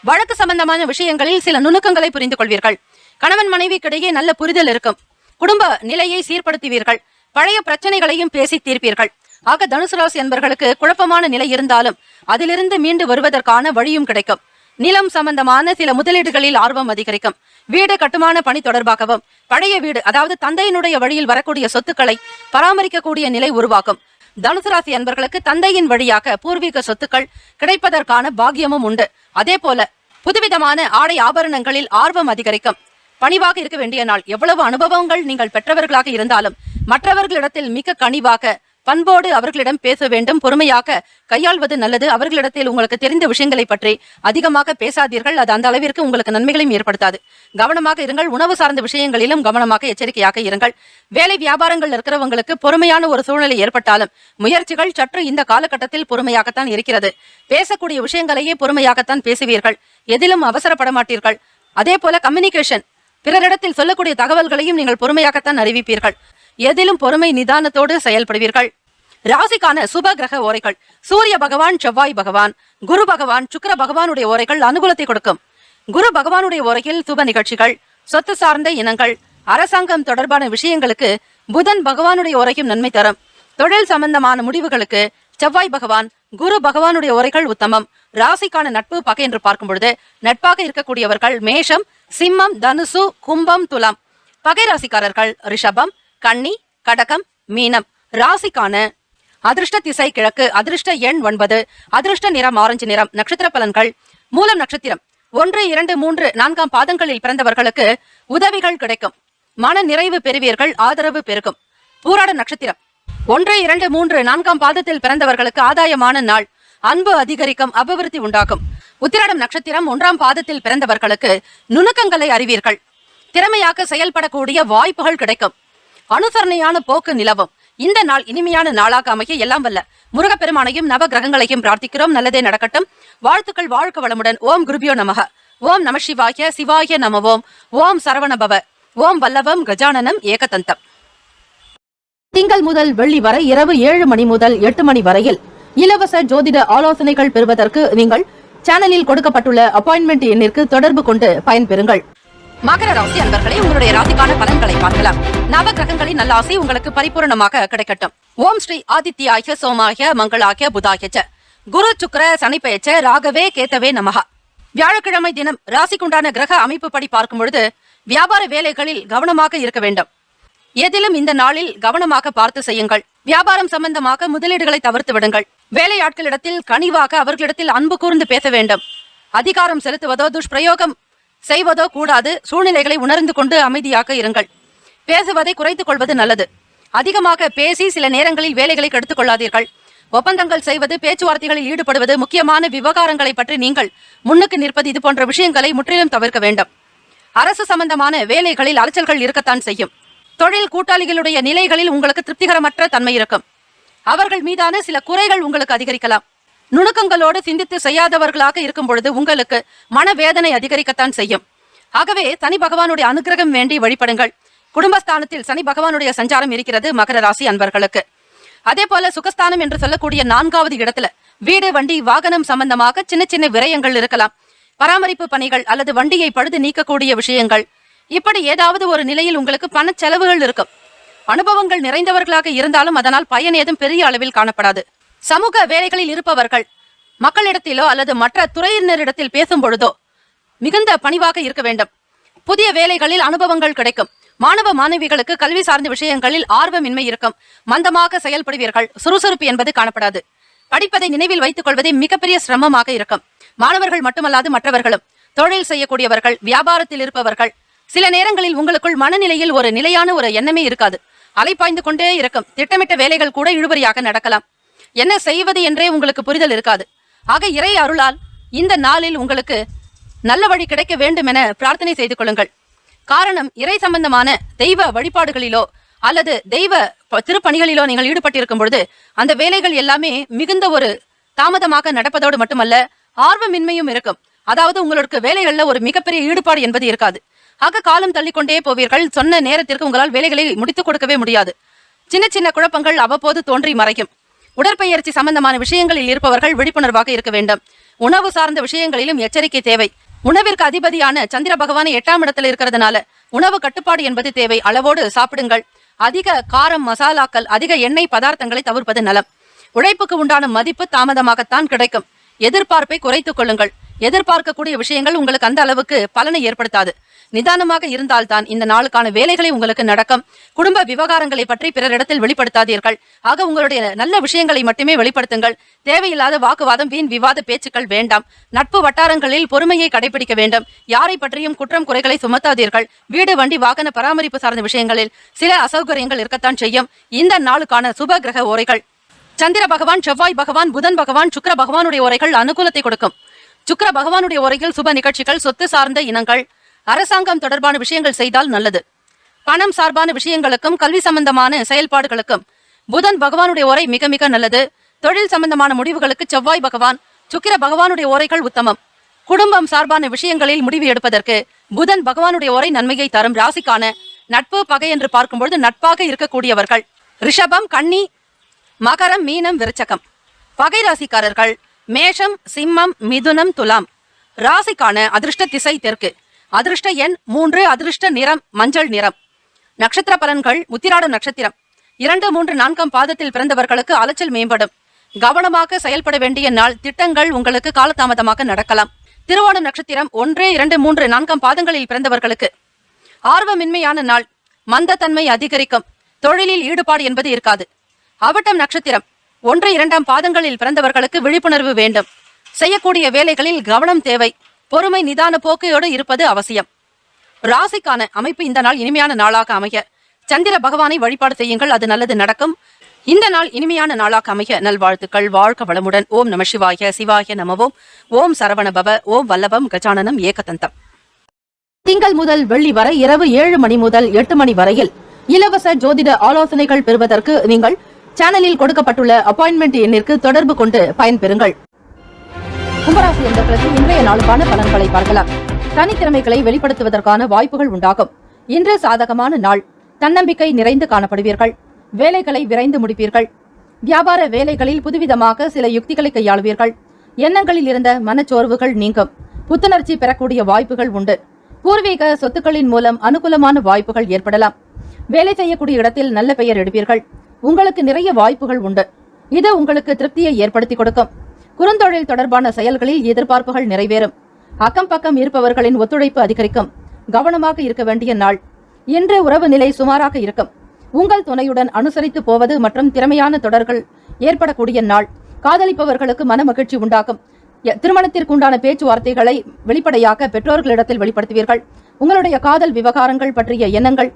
வழக்கு சம்பந்தமான விஷயங்களில் சில நுணுக்கங்களை புரிந்து கொள்வீர்கள். கணவன் மனைவிக்கிடையே நல்ல புரிதல் இருக்கும். குடும்ப நிலையை சீர்படுத்துவீர்கள். பழைய பிரச்சனைகளையும் பேசி தீர்ப்பீர்கள். ஆக தனுசு ராசி என்பவர்களுக்கு குழப்பமான நிலை இருந்தாலும் அதிலிருந்து மீண்டு வருவதற்கான வழியும் கிடைக்கும். நிலம் சம்பந்தமான சில முதலீடுகளில் ஆர்வம் அதிகரிக்கும். வீடு கட்டுமான பணி தொடர்பாகவும் பழைய வீடு, அதாவது தந்தையினுடைய வழியில் வரக்கூடிய சொத்துக்களை பராமரிக்கக்கூடிய நிலை உருவாக்கும். தனுசு ராசி அன்பர்களுக்கு தந்தையின் வழியாக பூர்வீக சொத்துக்கள் கிடைப்பதற்கான பாக்கியமும் உண்டு. அதே போல புதுவிதமான ஆடை ஆபரணங்களில் ஆர்வம் அதிகரிக்கும். பணிவாக இருக்க வேண்டிய நாள். எவ்வளவு அனுபவங்கள் நீங்கள் பெற்றவர்களாக இருந்தாலும் மற்றவர்களிடத்தில் மிக கனிவாக, பண்போடு அவர்களிடம் பேச வேண்டும். பொறுமையாக கையாள்வது நல்லது. அவர்களிடத்தில் உங்களுக்கு தெரிந்த விஷயங்களை பற்றி அதிகமாக பேசாதீர்கள். அது அந்த அளவிற்கு உங்களுக்கு நன்மைகளையும் ஏற்படுத்தாது. கவனமாக இருங்கள். உணவு சார்ந்த விஷயங்களிலும் கவனமாக, எச்சரிக்கையாக இருங்கள். வேலை வியாபாரங்கள் இருக்கிறவங்களுக்கு பொறுமையான ஒரு சூழ்நிலை ஏற்பட்டாலும் முயற்சிகள் சற்று இந்த காலகட்டத்தில் பொறுமையாகத்தான் இருக்கிறது. பேசக்கூடிய விஷயங்களையே பொறுமையாகத்தான் பேசுவீர்கள். எதிலும் அவசரப்பட மாட்டீர்கள். அதே போல கம்யூனிகேஷன், பிறரிடத்தில் சொல்லக்கூடிய தகவல்களையும் நீங்கள் பொறுமையாகத்தான் அறிவிப்பீர்கள். எதிலும் பொறுமை நிதானத்தோடு செயல்படுவீர்கள். ராசிக்கான சுப கிரக ஓரைகள்: சூரிய பகவான், செவ்வாய் பகவான், குரு பகவான், சுக்கிர பகவானுடைய ஓரைகள் அனுகூலத்தை கொடுக்கும். குரு பகவானுடைய ஓரையில் சுப நிகழ்ச்சிகள், சொத்து சார்ந்த இனங்கள், அரசாங்கம் தொடர்பான விஷயங்களுக்கு புதன் பகவானுடைய ஓரையும் நன்மை தரும். தொழில் சம்பந்தமான முடிவுகளுக்கு செவ்வாய் பகவான், குரு பகவானுடைய ஓரைகள் உத்தமம். ராசிக்கான நட்பு பகை என்று பார்க்கும் பொழுது நட்பாக இருக்கக்கூடியவர்கள் மேஷம், சிம்மம், தனுசு, கும்பம், துலாம். பகை ராசிக்காரர்கள் ரிஷபம், கன்னி, கடகம், மீனம். ராசிக்கான அதிர்ஷ்ட திசை கிழக்கு, அதிர்ஷ்ட எண் 9, அதிர்ஷ்ட நிறம் ஆரஞ்சு நிறம். நட்சத்திர பலன்கள்: மூலம் நட்சத்திரம் 1, 2, 3, 4 பாதங்களில் பிறந்தவர்களுக்கு உதவிகள் கிடைக்கும். மன நிறைவு பெறுவீர்கள். ஆதரவு பெருகும். பூராட நட்சத்திரம் 1, 2, 3, 4 பாதத்தில் பிறந்தவர்களுக்கு ஆதாயமான நாள். அன்பு அதிகரிக்கும். அபிவிருத்தி உண்டாகும். உத்திராடம் நட்சத்திரம் 1ஆம் பாதத்தில் பிறந்தவர்களுக்கு நுணுக்கங்களை அறிவீர்கள். திறமையாக செயல்படக்கூடிய வாய்ப்புகள் கிடைக்கும். அனுசரணையான போக்கு நிலவும். இந்த நாள் இனிமையான நாளாக அமைய எல்லாம் வல்ல முருகப்பெருமானையும் நவ கிரகங்களையும் பிரார்த்திக்கிறோம். நல்லதே நடக்கட்டும். வாழ்த்துக்கள். வாழ்க வளமுடன். ஓம் குருபியோ நமக. ஓம் நம சிவாய. சிவாய நமவோம். ஓம் சரவண பவ. ஓம் வல்லவம் கஜானனம் ஏகதந்தம். திங்கள் முதல் வெள்ளி வரை இரவு 7 மணி முதல் 8 மணி வரையில் இலவச ஜோதிட ஆலோசனைகள் பெறுவதற்கு நீங்கள் சேனலில் கொடுக்கப்பட்டுள்ள அப்பாயின்மெண்ட் எண்ணிற்கு தொடர்பு கொண்டு பயன்பெறுங்கள். மகர ராசி அன்பர்களே, உங்களுடைய ராசிக்கான பலன்களை பார்க்கலாம். நவ கிரகங்களின் நல்ல ஆசை உங்களுக்கு பரிபூர்ணமாக கிடைக்கட்டும். ஓம் ஸ்ரீ ஆதித்யாய சோமாய மங்களாய புதாயச்ச. குரு சுக்கிர சனி பெயர்ச்ச ராகவே கேத்தவே நமஹ. வியாழக்கிழமை தினம் ராசிக்குண்டான கிரக அமைப்பு படி பார்க்கும் பொழுது வியாபார வேலைகளில் கவனமாக இருக்க வேண்டும். எதிலும் இந்த நாளில் கவனமாக பார்த்து செய்யுங்கள். வியாபாரம் சம்பந்தமாக முதலீடுகளை தவிர்த்து விடுங்கள். வேலையாட்களிடத்தில் கனிவாக அவர்களிடத்தில் அன்பு கூர்ந்து பேச வேண்டும். அதிகாரம் செலுத்துவதோ துஷ்பிரயோகம் செய்வதோ கூடாது. சூழ்நிலைகளை உணர்ந்து கொண்டு அமைதியாக இருங்கள். பேசுவதை குறைத்துக் கொள்வது நல்லது. அதிகமாக பேசி சில நேரங்களில் வேலைகளை கெடுத்துக் கொள்ளாதீர்கள். ஒப்பந்தங்கள் செய்வது, பேச்சுவார்த்தைகளில் ஈடுபடுவது, முக்கியமான விவகாரங்களை பற்றி நீங்கள் முன்னுக்கு நிற்பது, இது போன்ற விஷயங்களை முற்றிலும் தவிர்க்க வேண்டும். அரசு சம்பந்தமான வேலைகளில் அலைச்சல்கள் இருக்கத்தான் செய்யும். தொழில் கூட்டாளிகளுடைய நிலைகளில் உங்களுக்கு திருப்திகரமற்ற தன்மை இருக்கும். அவர்கள் மீதான சில குறைகள் உங்களுக்கு அதிகரிக்கலாம். நுணுக்கங்களோடு சிந்தித்து செய்யாதவர்களாக இருக்கும் பொழுது உங்களுக்கு மனவேதனை அதிகரிக்கத்தான் செய்யும். ஆகவே சனி பகவானுடைய அனுகிரகம் வேண்டி வழிபடுங்கள். குடும்பஸ்தானத்தில் சனி பகவானுடைய சஞ்சாரம் இருக்கிறது மகர ராசி அன்பர்களுக்கு. அதே போல சுகஸ்தானம் என்று சொல்லக்கூடிய 4வது இடத்துல வீடு, வண்டி, வாகனம் சம்பந்தமாக சின்ன சின்ன விரயங்கள் இருக்கலாம். பராமரிப்பு பணிகள் அல்லது வண்டியை பழுது நீக்கக்கூடிய விஷயங்கள், இப்படி ஏதாவது ஒரு நிலையில் உங்களுக்கு பண செலவுகள் இருக்கும். அனுபவங்கள் நிறைந்தவர்களாக இருந்தாலும் அதனால் பயன் ஏதும் பெரிய அளவில் காணப்படாது. சமூக வேலைகளில் இருப்பவர்கள் மக்களிடத்திலோ அல்லது மற்ற துறையினரிடத்தில் பேசும் பொழுதோ மிகுந்த பணிவாக இருக்க வேண்டும். புதிய வேலைகளில் அனுபவங்கள் கிடைக்கும். மாணவ மாணவிகளுக்கு கல்வி சார்ந்த விஷயங்களில் ஆர்வமின்மை இருக்கும். மந்தமாக செயல்படுவீர்கள். சுறுசுறுப்பு என்பது காணப்படாது. படிப்பதை நினைவில் வைத்துக் கொள்வதே மிகப்பெரிய சிரமமாக இருக்கும். மாணவர்கள் மட்டுமல்லாது மற்றவர்களும், தொழில் செய்யக்கூடியவர்கள், வியாபாரத்தில் இருப்பவர்கள், சில நேரங்களில் உங்களுக்குள் மனநிலையில் ஒரு நிலையான ஒரு எண்ணமே இருக்காது. அலைப்பாய்ந்து கொண்டே இருக்கும். திட்டமிட்ட வேலைகள் கூட இழுபறியாக நடக்கலாம். என்ன செய்வது என்றே உங்களுக்கு புரிதல் இருக்காது. ஆக இறை அருளால் இந்த நாளில் உங்களுக்கு நல்ல வழி கிடைக்க வேண்டும் என பிரார்த்தனை செய்து கொள்ளுங்கள். காரணம், இறை சம்பந்தமான தெய்வ வழிபாடுகளிலோ அல்லது தெய்வ திருப்பணிகளிலோ நீங்கள் ஈடுபட்டிருக்கும் பொழுது அந்த வேலைகள் எல்லாமே மிகுந்த ஒரு தாமதமாக நடப்பதோடு மட்டுமல்ல, ஆர்வமின்மையும் இருக்கும். அதாவது உங்களுக்கு வேலைகள்ல ஒரு மிகப்பெரிய ஈடுபாடு என்பது இருக்காது. ஆக காலம் தள்ளிக்கொண்டே போவீர்கள். சொன்ன நேரத்திற்கு உங்களால் வேலைகளை முடித்துக் கொடுக்கவே முடியாது. சின்ன சின்ன குழப்பங்கள் அவ்வப்போது தோன்றி மறையும். உடற்பயிற்சி சம்பந்தமான விஷயங்களில் இருப்பவர்கள் விழிப்புணர்வாக இருக்க வேண்டும். உணவு சார்ந்த விஷயங்களிலும் எச்சரிக்கை தேவை. உணவிற்கு அதிபதியான சந்திர பகவான் 8ஆம் இடத்துல இருக்கிறதுனால உணவு கட்டுப்பாடு என்பது தேவை. அளவோடு சாப்பிடுங்கள். அதிக காரம், மசாலாக்கள், அதிக எண்ணெய் பதார்த்தங்களை தவிர்ப்பது நலம். உழைப்புக்கு உண்டான மதிப்பு தாமதமாகத்தான் கிடைக்கும். எதிர்பார்ப்பை குறைத்துக் கொள்ளுங்கள். எதிர்பார்க்கக்கூடிய விஷயங்கள் உங்களுக்கு அந்த அளவுக்கு பலனை ஏற்படுத்தாது. நிதானமாக இருந்தால்தான் இந்த நாளுக்கான வேலைகளை உங்களுக்கு நடக்கும். குடும்ப விவகாரங்களை பற்றி பிறரிடத்தில் வெளிப்படுத்தாதீர்கள். ஆக உங்களுடைய நல்ல விஷயங்களை மட்டுமே வெளிப்படுத்துங்கள். தேவையில்லாத வாக்குவாதம், வீண் விவாத பேச்சுக்கள் வேண்டாம். நட்பு வட்டாரங்களில் பொறுமையை கடைபிடிக்க வேண்டும். யாரை பற்றியும் குற்றம் குறைகளை சுமத்தாதீர்கள். வீடு, வண்டி, வாகன பராமரிப்பு சார்ந்த விஷயங்களில் சில அசௌகரியங்கள் இருக்கத்தான் செய்யும். இந்த நாளுக்கான சுப கிரக ஓரைகள்: சந்திர பகவான், செவ்வாய் பகவான், புதன் பகவான், சுக்கிர பகவானுடைய ஓரைகள் அனுகூலத்தை கொடுக்கும். சுக்கிர பகவானுடைய ஓரைகள் சுப நிகழ்ச்சிகள், சொத்து சார்ந்த இனங்கள், அரசாங்கம் தொடர்பான விஷயங்கள் செய்தால் நல்லது. பணம் சார்பான விஷயங்களுக்கும் கல்வி சம்பந்தமான செயல்பாடுகளுக்கும் புதன் பகவானுடைய ஓரை மிக மிக நல்லது. தொழில் சம்பந்தமான முடிவுகளுக்கு செவ்வாய் பகவான், சுக்கிர பகவானுடைய ஓரைகள் உத்தமம். குடும்பம் சார்பான விஷயங்களில் முடிவு எடுப்பதற்கு புதன் பகவானுடைய ஓரை நன்மையை தரும். ராசிக்கான நட்பு, பகை என்று பார்க்கும்பொழுது நட்பாக இருக்கக்கூடியவர்கள் ரிஷபம், கன்னி, மகரம், மீனம், விருச்சகம். பகை ராசிக்காரர்கள் மேஷம், சிம்மம், மிதுனம், துலாம். ராசிக்கான அதிர்ஷ்ட திசை தெற்கு. அதிர்ஷ்ட எண் 3. அதிர்ஷ்ட நிறம் மஞ்சள் நிறம். நட்சத்திர பலன்கள்: உத்திராடம் நட்சத்திரம் 2, 3, 4ஆம் பாதத்தில் பிறந்தவர்களுக்கு அலைச்சல் மேம்படும். கவனமாக செயல்பட வேண்டிய நாள். திட்டங்கள் உங்களுக்கு காலதாமதமாக நடக்கலாம். திருவோணம் நட்சத்திரம் 1, 2, 3, 4ஆம் பாதங்களில் பிறந்தவர்களுக்கு ஆர்வமின்மையான நாள். மந்தத்தன்மை அதிகரிக்கும். தொழிலில் ஈடுபாடு என்பது இருக்காது. அவிட்டம் நட்சத்திரம் 1, 2ஆம் பாதங்களில் பிறந்தவர்களுக்கு விழிப்புணர்வு வேண்டும். செய்யக்கூடிய வேலைகளில் கவனம் தேவை. பொறுமை, நிதான போக்கையோடு இருப்பது அவசியம். ராசிக்கான அமைப்பு: இந்த நாள் இனிமையான நாளாக அமைய சந்திர பகவானை வழிபாடு செய்யுங்கள். அது நல்லது நடக்கும். இந்த நாள் இனிமையான நாளாக அமைய நல்வாழ்த்துக்கள். வாழ்க வளமுடன். ஓம் நம சிவாய. சிவாய நமவோம். ஓம் சரவணபவ. ஓம் வல்லபம் கஜானனம் ஏகதந்தம். திங்கள் முதல் வெள்ளி வரை இரவு 7 மணி முதல் 8 மணி வரையில் இலவச ஜோதிட ஆலோசனைகள் பெறுவதற்கு நீங்கள் சேனலில் கொடுக்கப்பட்டுள்ள அப்பாயின்மெண்ட் எண்ணிற்கு தொடர்பு கொண்டு பயன்பெறுங்கள். கும்பராசி என்பவர்களுக்கு இன்றைய நாளுக்கான பலன்களை பார்க்கலாம். தனித்திறமைகளை வெளிப்படுத்துவதற்கான வாய்ப்புகள் உண்டாகும். இன்று சாதகமான நாள். தன்னம்பிக்கை நிறைந்து காணப்படுவீர்கள். வேலைகளை விரைந்து முடிப்பீர்கள். வியாபார வேலைகளில் புதுவிதமாக சில யுக்திகளை கையாளுவீர்கள். எண்ணங்களில் இருந்த மனச்சோர்வுகள் நீங்கும். புத்துணர்ச்சி பெறக்கூடிய வாய்ப்புகள் உண்டு. பூர்வீக சொத்துக்களின் மூலம் அனுகூலமான வாய்ப்புகள் ஏற்படலாம். வேலை செய்யக்கூடிய இடத்தில் நல்ல பெயர் எடுப்பீர்கள். உங்களுக்கு நிறைய வாய்ப்புகள் உண்டு. இது உங்களுக்கு திருப்தியை ஏற்படுத்தி கொடுக்கும். குறுந்தொழில் தொடர்பான செயல்களில் எதிர்பார்ப்புகள் நிறைவேறும். அக்கம் பக்கம் இருப்பவர்களின் ஒத்துழைப்பு அதிகரிக்கும். கவனமாக இருக்க வேண்டிய நாள். இன்று உறவு நிலை சுமாராக இருக்கும். உங்கள் துணையுடன் அனுசரித்து போவது மற்றும் திறமையான தொடர்கள் ஏற்படக்கூடிய நாள். காதலிப்பவர்களுக்கு மன மகிழ்ச்சி உண்டாகும். திருமணத்திற்குண்டான பேச்சுவார்த்தைகளை வெளிப்படையாக பெற்றோர்களிடத்தில் வெளிப்படுத்துவீர்கள். உங்களுடைய காதல் விவகாரங்கள் பற்றிய எண்ணங்கள்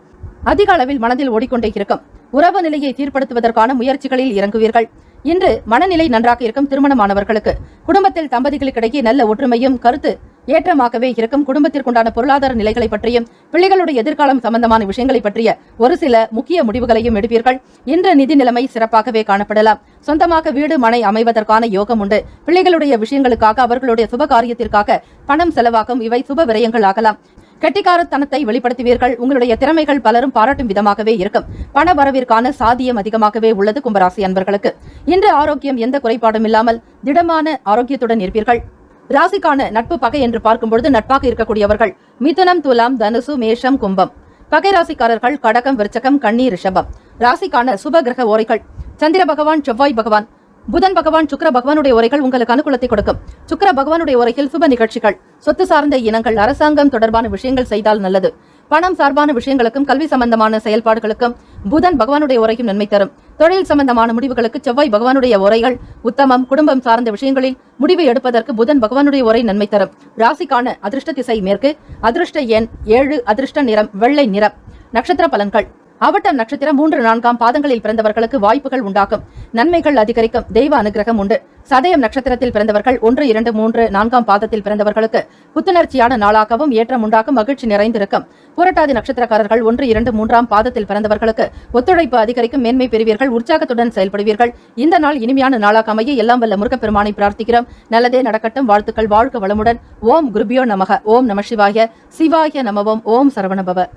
அதிக அளவில் மனதில் ஓடிக்கொண்டே இருக்கும். உறவு நிலையை சீர்படுத்துவதற்கான முயற்சிகளில் இறங்குவீர்கள். இன்று மனநிலை நன்றாக இருக்கும் திருமணமானவர்களுக்கு குடும்பத்தில் தம்பதிகளுக்கிடையே நல்ல ஒற்றுமையும் கருத்து ஏற்றமாகவே இருக்கும். குடும்பத்திற்குண்டான பொருளாதார நிலைகளை பற்றியும் பிள்ளைகளுடைய எதிர்காலம் சம்பந்தமான விஷயங்களை பற்றிய ஒரு சில முக்கிய முடிவுகளையும் எடுப்பீர்கள். இன்று நிதி நிலைமை சிறப்பாகவே காணப்படலாம். சொந்தமாக வீடு மனை அமைவதற்கான யோகம் உண்டு. பிள்ளைகளுடைய விஷயங்களுக்காக அவர்களுடைய சுப காரியத்திற்காக பணம் செலவாகும். இவை சுப விரயங்கள் ஆகலாம். கெட்டிக்காரத்தனத்தை வெளிப்படுத்துவீர்கள். உங்களுடைய திறமைகள் பலரும் பாராட்டும் விதமாகவே இருக்கும். பண வரவிற்கான சாத்தியம் அதிகமாகவே உள்ளது. கும்பராசி அன்பர்களுக்கு இன்று ஆரோக்கியம் எந்த குறைபாடும் இல்லாமல் திடமான ஆரோக்கியத்துடன் இருப்பீர்கள். ராசிக்கான நட்பு பகை என்று பார்க்கும்பொழுது நட்பாக இருக்கக்கூடியவர்கள் மிதுனம், துலாம், தனுசு, மேஷம், கும்பம். பகை ராசிக்காரர்கள் கடகம், விருச்சகம், கன்னி, ரிஷபம். ராசிக்கான சுப கிரக ஓரைகள் சந்திர பகவான், செவ்வாய் பகவான், புதன் பகவான், சுக்கிர பகவானுடைய உரைகள் உங்களுக்கு அனுகூலத்தை கொடுக்கும். சுக்கிர பகவானுடைய உரையில் சுப நிகழ்ச்சிகள், சொத்து சார்ந்த இனங்கள், அரசாங்கம் தொடர்பான விஷயங்கள் செய்தால் நல்லது. பணம் சார்பான விஷயங்களுக்கும் கல்வி சம்பந்தமான செயல்பாடுகளுக்கும் புதன் பகவானுடைய உரையும் நன்மை தரும். தொழில் சம்பந்தமான முடிவுகளுக்கு செவ்வாய் பகவானுடைய உரைகள் உத்தமம். குடும்பம் சார்ந்த விஷயங்களில் முடிவு எடுப்பதற்கு புதன் பகவானுடைய உரை நன்மை தரும். ராசிக்கான அதிர்ஷ்ட திசை மேற்கு. அதிர்ஷ்ட எண் 7. அதிர்ஷ்ட நிறம் வெள்ளை நிறம். நட்சத்திர பலன்கள் அவட்டம் நட்சத்திரம் 3, 4 பாதங்களில் பிறந்தவர்களுக்கு வாய்ப்புகள் உண்டாகும். நன்மைகள் அதிகரிக்கும். தெய்வ அனுகிரகம் உண்டு. சதயம் நட்சத்திரத்தில் பிறந்தவர்கள் 1, 2, 3, 4 பாதத்தில் பிறந்தவர்களுக்கு புத்துணர்ச்சியான நாளாகவும் ஏற்றம் உண்டாகும். மகிழ்ச்சி நிறைந்திருக்கும். புரட்டாதி நட்சத்திரக்காரர்கள் 1, 2, 3 பாதத்தில் பிறந்தவர்களுக்கு ஒத்துழைப்பு அதிகரிக்கும். மேன்மை பெறுவீர்கள். உற்சாகத்துடன் செயல்படுவீர்கள். இந்த நாள் இனிமையான நாளாக அமைய எல்லாம் வல்ல முருகப்பெருமானை பிரார்த்திக்கிறோம். நல்லதே நடக்கட்டும். வாழ்த்துக்கள். வாழ்க வளமுடன். ஓம் குருபியோ நமக. ஓம் நம சிவாய. சிவாய நமவோம். ஓம் சரவணபவ.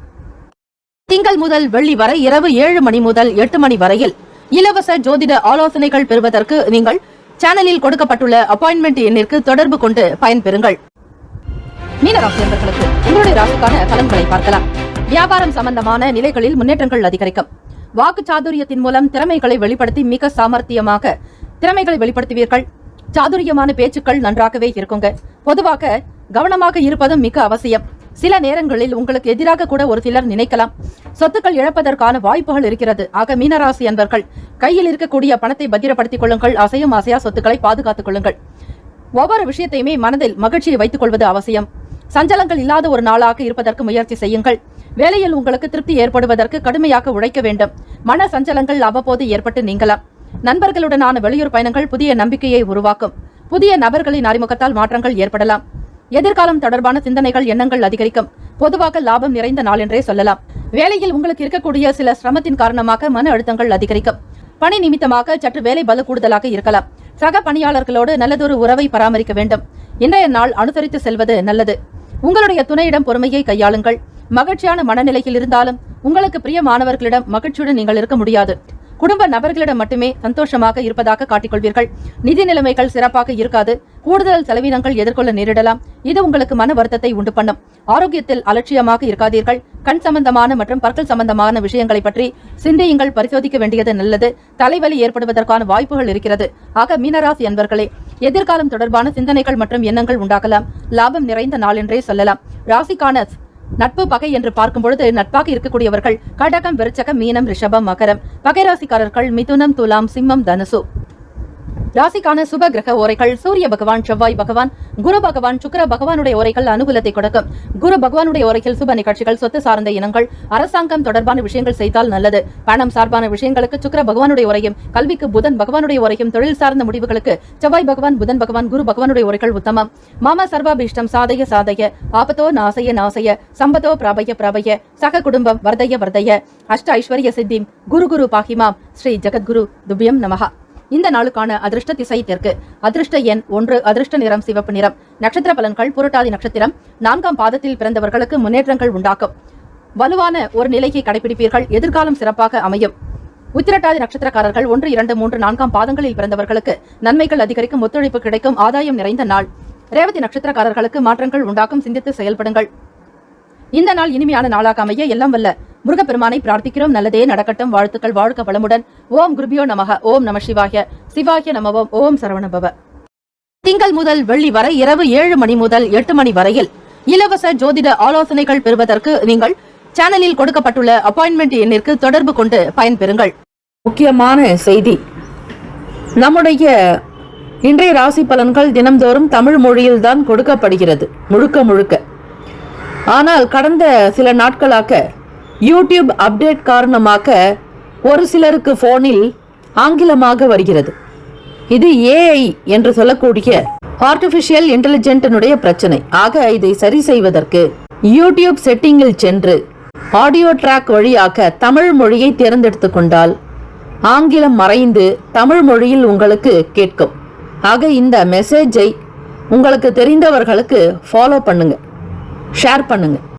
திங்கள் முதல் வெள்ளி வரை இரவு 7 மணி முதல் 8 மணி வரையில் இலவச ஜோதிட ஆலோசனைகள் பெறுவதற்கு நீங்கள் சேனலில் கொடுக்கப்பட்டுள்ள அப்பாயின்மெண்ட் எண்ணிற்கு தொடர்பு கொண்டு பயன்பெறுங்கள். மீனராசி அன்பர்களுக்கு உங்களுடைய ராசிக்கான பலன்களை பார்க்கலாம். வியாபாரம் சம்பந்தமான நிலைகளில் முன்னேற்றங்கள் அதிகரிக்கும். வாக்கு சாதுரியத்தின் மூலம் திறமைகளை வெளிப்படுத்தி மிக சாமர்த்தியமாக திறமைகளை வெளிப்படுத்துவீர்கள். சாதுரியமான பேச்சுக்கள் நன்றாகவே இருக்குங்க. பொதுவாக கவனமாக இருப்பதும் மிக அவசியம். சில நேரங்களில் உங்களுக்கு எதிராக கூட ஒரு சிலர் நினைக்கலாம். சொத்துக்கள் இழப்பதற்கான வாய்ப்புகள் இருக்கிறது. ஆக மீனராசி அன்பர்கள் கையில் இருக்கக்கூடிய பணத்தை பத்திரப்படுத்திக் கொள்ளுங்கள். அசையும் அசையா சொத்துக்களை பாதுகாத்துக் கொள்ளுங்கள். ஒவ்வொரு விஷயத்தையுமே மனதில் மகிழ்ச்சியை வைத்துக் கொள்வது அவசியம். சஞ்சலங்கள் இல்லாத ஒரு நாளாக இருப்பதற்கு முயற்சி செய்யுங்கள். வேலையில் உங்களுக்கு திருப்தி ஏற்படுவதற்கு கடுமையாக உழைக்க வேண்டும். மன சஞ்சலங்கள் அவ்வப்போது ஏற்பட்டு நீங்கலாம். நண்பர்களுடனான வெளியூர் பயணங்கள் புதிய நம்பிக்கையை உருவாக்கும். புதிய நபர்களின் அறிமுகத்தால் மாற்றங்கள் ஏற்படலாம். எதிர்காலம் தொடர்பான சிந்தனைகள் எண்ணங்கள் அதிகரிக்கும். பொதுவாக லாபம் நிறைந்த நாள் என்றே சொல்லலாம். வேலையில் உங்களுக்கு இருக்கக்கூடிய சில சிரமத்தின் காரணமாக மன அழுத்தங்கள் அதிகரிக்கும். பணி நிமித்தமாக சற்று வேலை பலு கூடுதலாக இருக்கலாம். சக பணியாளர்களோடு நல்லதொரு உறவை பராமரிக்க வேண்டும். இன்றைய நாள் அனுசரித்து செல்வது நல்லது. உங்களுடைய துணையிடம் பொறுமையை கையாளுங்கள். மகிழ்ச்சியான மனநிலையில் இருந்தாலும் உங்களுக்கு பிரியமானவர்களிடம் மகிழ்ச்சியுடன் நீங்கள் இருக்க முடியாது. குடும்ப நபர்களிடம் மட்டுமே சந்தோஷமாக இருப்பதாக காட்டிக்கொள்வீர்கள். நிதி நிலைமைகள் சிறப்பாக இருக்காது. கூடுதல் செலவினங்கள் எதிர்கொள்ள நேரிடலாம். இது உங்களுக்கு மன வருத்தத்தை உண்டு பண்ணும். ஆரோக்கியத்தில் அலட்சியமாக இருக்காதீர்கள். கண் சம்பந்தமான மற்றும் பற்கள் சம்பந்தமான விஷயங்களை பற்றி சிந்தியுங்கள். பரிசோதிக்க வேண்டியது நல்லது. தலைவலி ஏற்படுவதற்கான வாய்ப்புகள் இருக்கிறது. ஆக மீனராசி அன்பர்களே, எதிர்காலம் தொடர்பான சிந்தனைகள் மற்றும் எண்ணங்கள் உண்டாகலாம். லாபம் நிறைந்த நாள் என்றே சொல்லலாம். ராசிக்கான நட்பு பகை என்று பார்க்கும் பொழுது நட்பாக இருக்கக்கூடியவர்கள் கடகம், விருச்சகம், மீனம், ரிஷபம், மகரம். பகை ராசிக்காரர்கள் மிதுனம், துலாம், சிம்மம், தனுசு. ராசிக்கான சுப கிரக ஓரைகள் சூரிய பகவான், செவ்வாய் பகவான், குரு பகவான், சுக்கிர பகவானுடைய ஓரைகள் அனுகூலத்தை கொடுக்கும். குரு பகவானுடைய ஓரைகள் சுப நிகழ்ச்சிகள், சொத்து சார்ந்த இனங்கள், அரசாங்கம் தொடர்பான விஷயங்கள் செய்தால் நல்லது. பணம் சார்பான விஷயங்களுக்கு சுக்கிர பகவானுடைய உரையும், கல்விக்கு புதன் பகவானுடைய உரையும், தொழில் சார்ந்த முடிவுகளுக்கு செவ்வாய் பகவான், புதன் பகவான், குரு பகவானுடைய உரைகள் உத்தமம். மாம சர்வாபீஷ்டம் சாதய சாதய, ஆபத்தோ நாசய நாசய, சம்பதோ பிராபய பிராபய, சக குடும்பம் வர்தய வர்தய, அஷ்ட ஐஸ்வர்ய சித்திம், குரு குரு பாகிமாம், ஸ்ரீ ஜெகத்குரு துபியம் நமஹா. இந்த நாளுக்கான அதிர்ஷ்ட திசை தெற்கு. அதிர்ஷ்ட எண் 1. அதிர்ஷ்ட நிறம் சிவப்பு நிறம். நட்சத்திர பலன்கள் புரட்டாதி நட்சத்திரம் 4 பாதத்தில் பிறந்தவர்களுக்கு முன்னேற்றங்கள் உண்டாக்கும். வலுவான ஒரு நிலையை கடைபிடிப்பீர்கள். எதிர்காலம் சிறப்பாக அமையும். உத்திரட்டாதி நட்சத்திரக்காரர்கள் 1, 2, 3, 4 பாதங்களில் பிறந்தவர்களுக்கு நன்மைகள் அதிகரிக்கும். ஒத்துழைப்பு கிடைக்கும். ஆதாயம் நிறைந்த நாள். ரேவதி நட்சத்திரக்காரர்களுக்கு மாற்றங்கள் உண்டாக்கும். சிந்தித்து செயல்படுங்கள். இந்த நாள் இனிமையான நாளாக அமைய எல்லாம் வல்ல முருகப்பெருமானை பிரார்த்திக்கிறோம். நல்லதே நடக்கட்டும். வாழ்த்துக்கள். வாழ்க வளமுடன். ஓம் குருபியோ நமக. ஓம் நம சிவாய. சிவாய நமவோம். ஓம் சரவணபவ. திங்கள் முதல் வெள்ளி வரை இரவு 7 மணி முதல் 8 மணி வரையில் இலவச ஜோதிட ஆலோசனைகள் பெறுவதற்கு நீங்கள் சேனலில் கொடுக்கப்பட்டுள்ள அப்பாயின்மெண்ட் எண்ணிற்கு தொடர்பு கொண்டு பயன்பெறுங்கள். முக்கியமான செய்தி. நம்முடைய இன்றைய ராசி பலன்கள் தினம்தோறும் தமிழ் மொழியில் தான் கொடுக்கப்படுகிறது, முழுக்க முழுக்க. ஆனால் கடந்த சில நாட்களாக யூடியூப் அப்டேட் காரணமாக ஒரு சிலருக்கு போனில் ஆங்கிலமாக வருகிறது. இது ஏஐ என்று சொல்லக்கூடிய ஆர்டிபிஷியல் இன்டெலிஜென்டினுடைய பிரச்சனை. ஆக இதை சரி செய்வதற்கு யூடியூப் செட்டிங்கில் சென்று ஆடியோ ட்ராக் வழியாக தமிழ் மொழியை தேர்ந்தெடுத்துக் கொண்டால் ஆங்கிலம் மறைந்து தமிழ் மொழியில் உங்களுக்கு கேட்கும். ஆக இந்த மெசேஜை உங்களுக்கு தெரிந்தவர்களுக்கு ஃபாலோ பண்ணுங்க, ஷேர் பண்ணுங்க.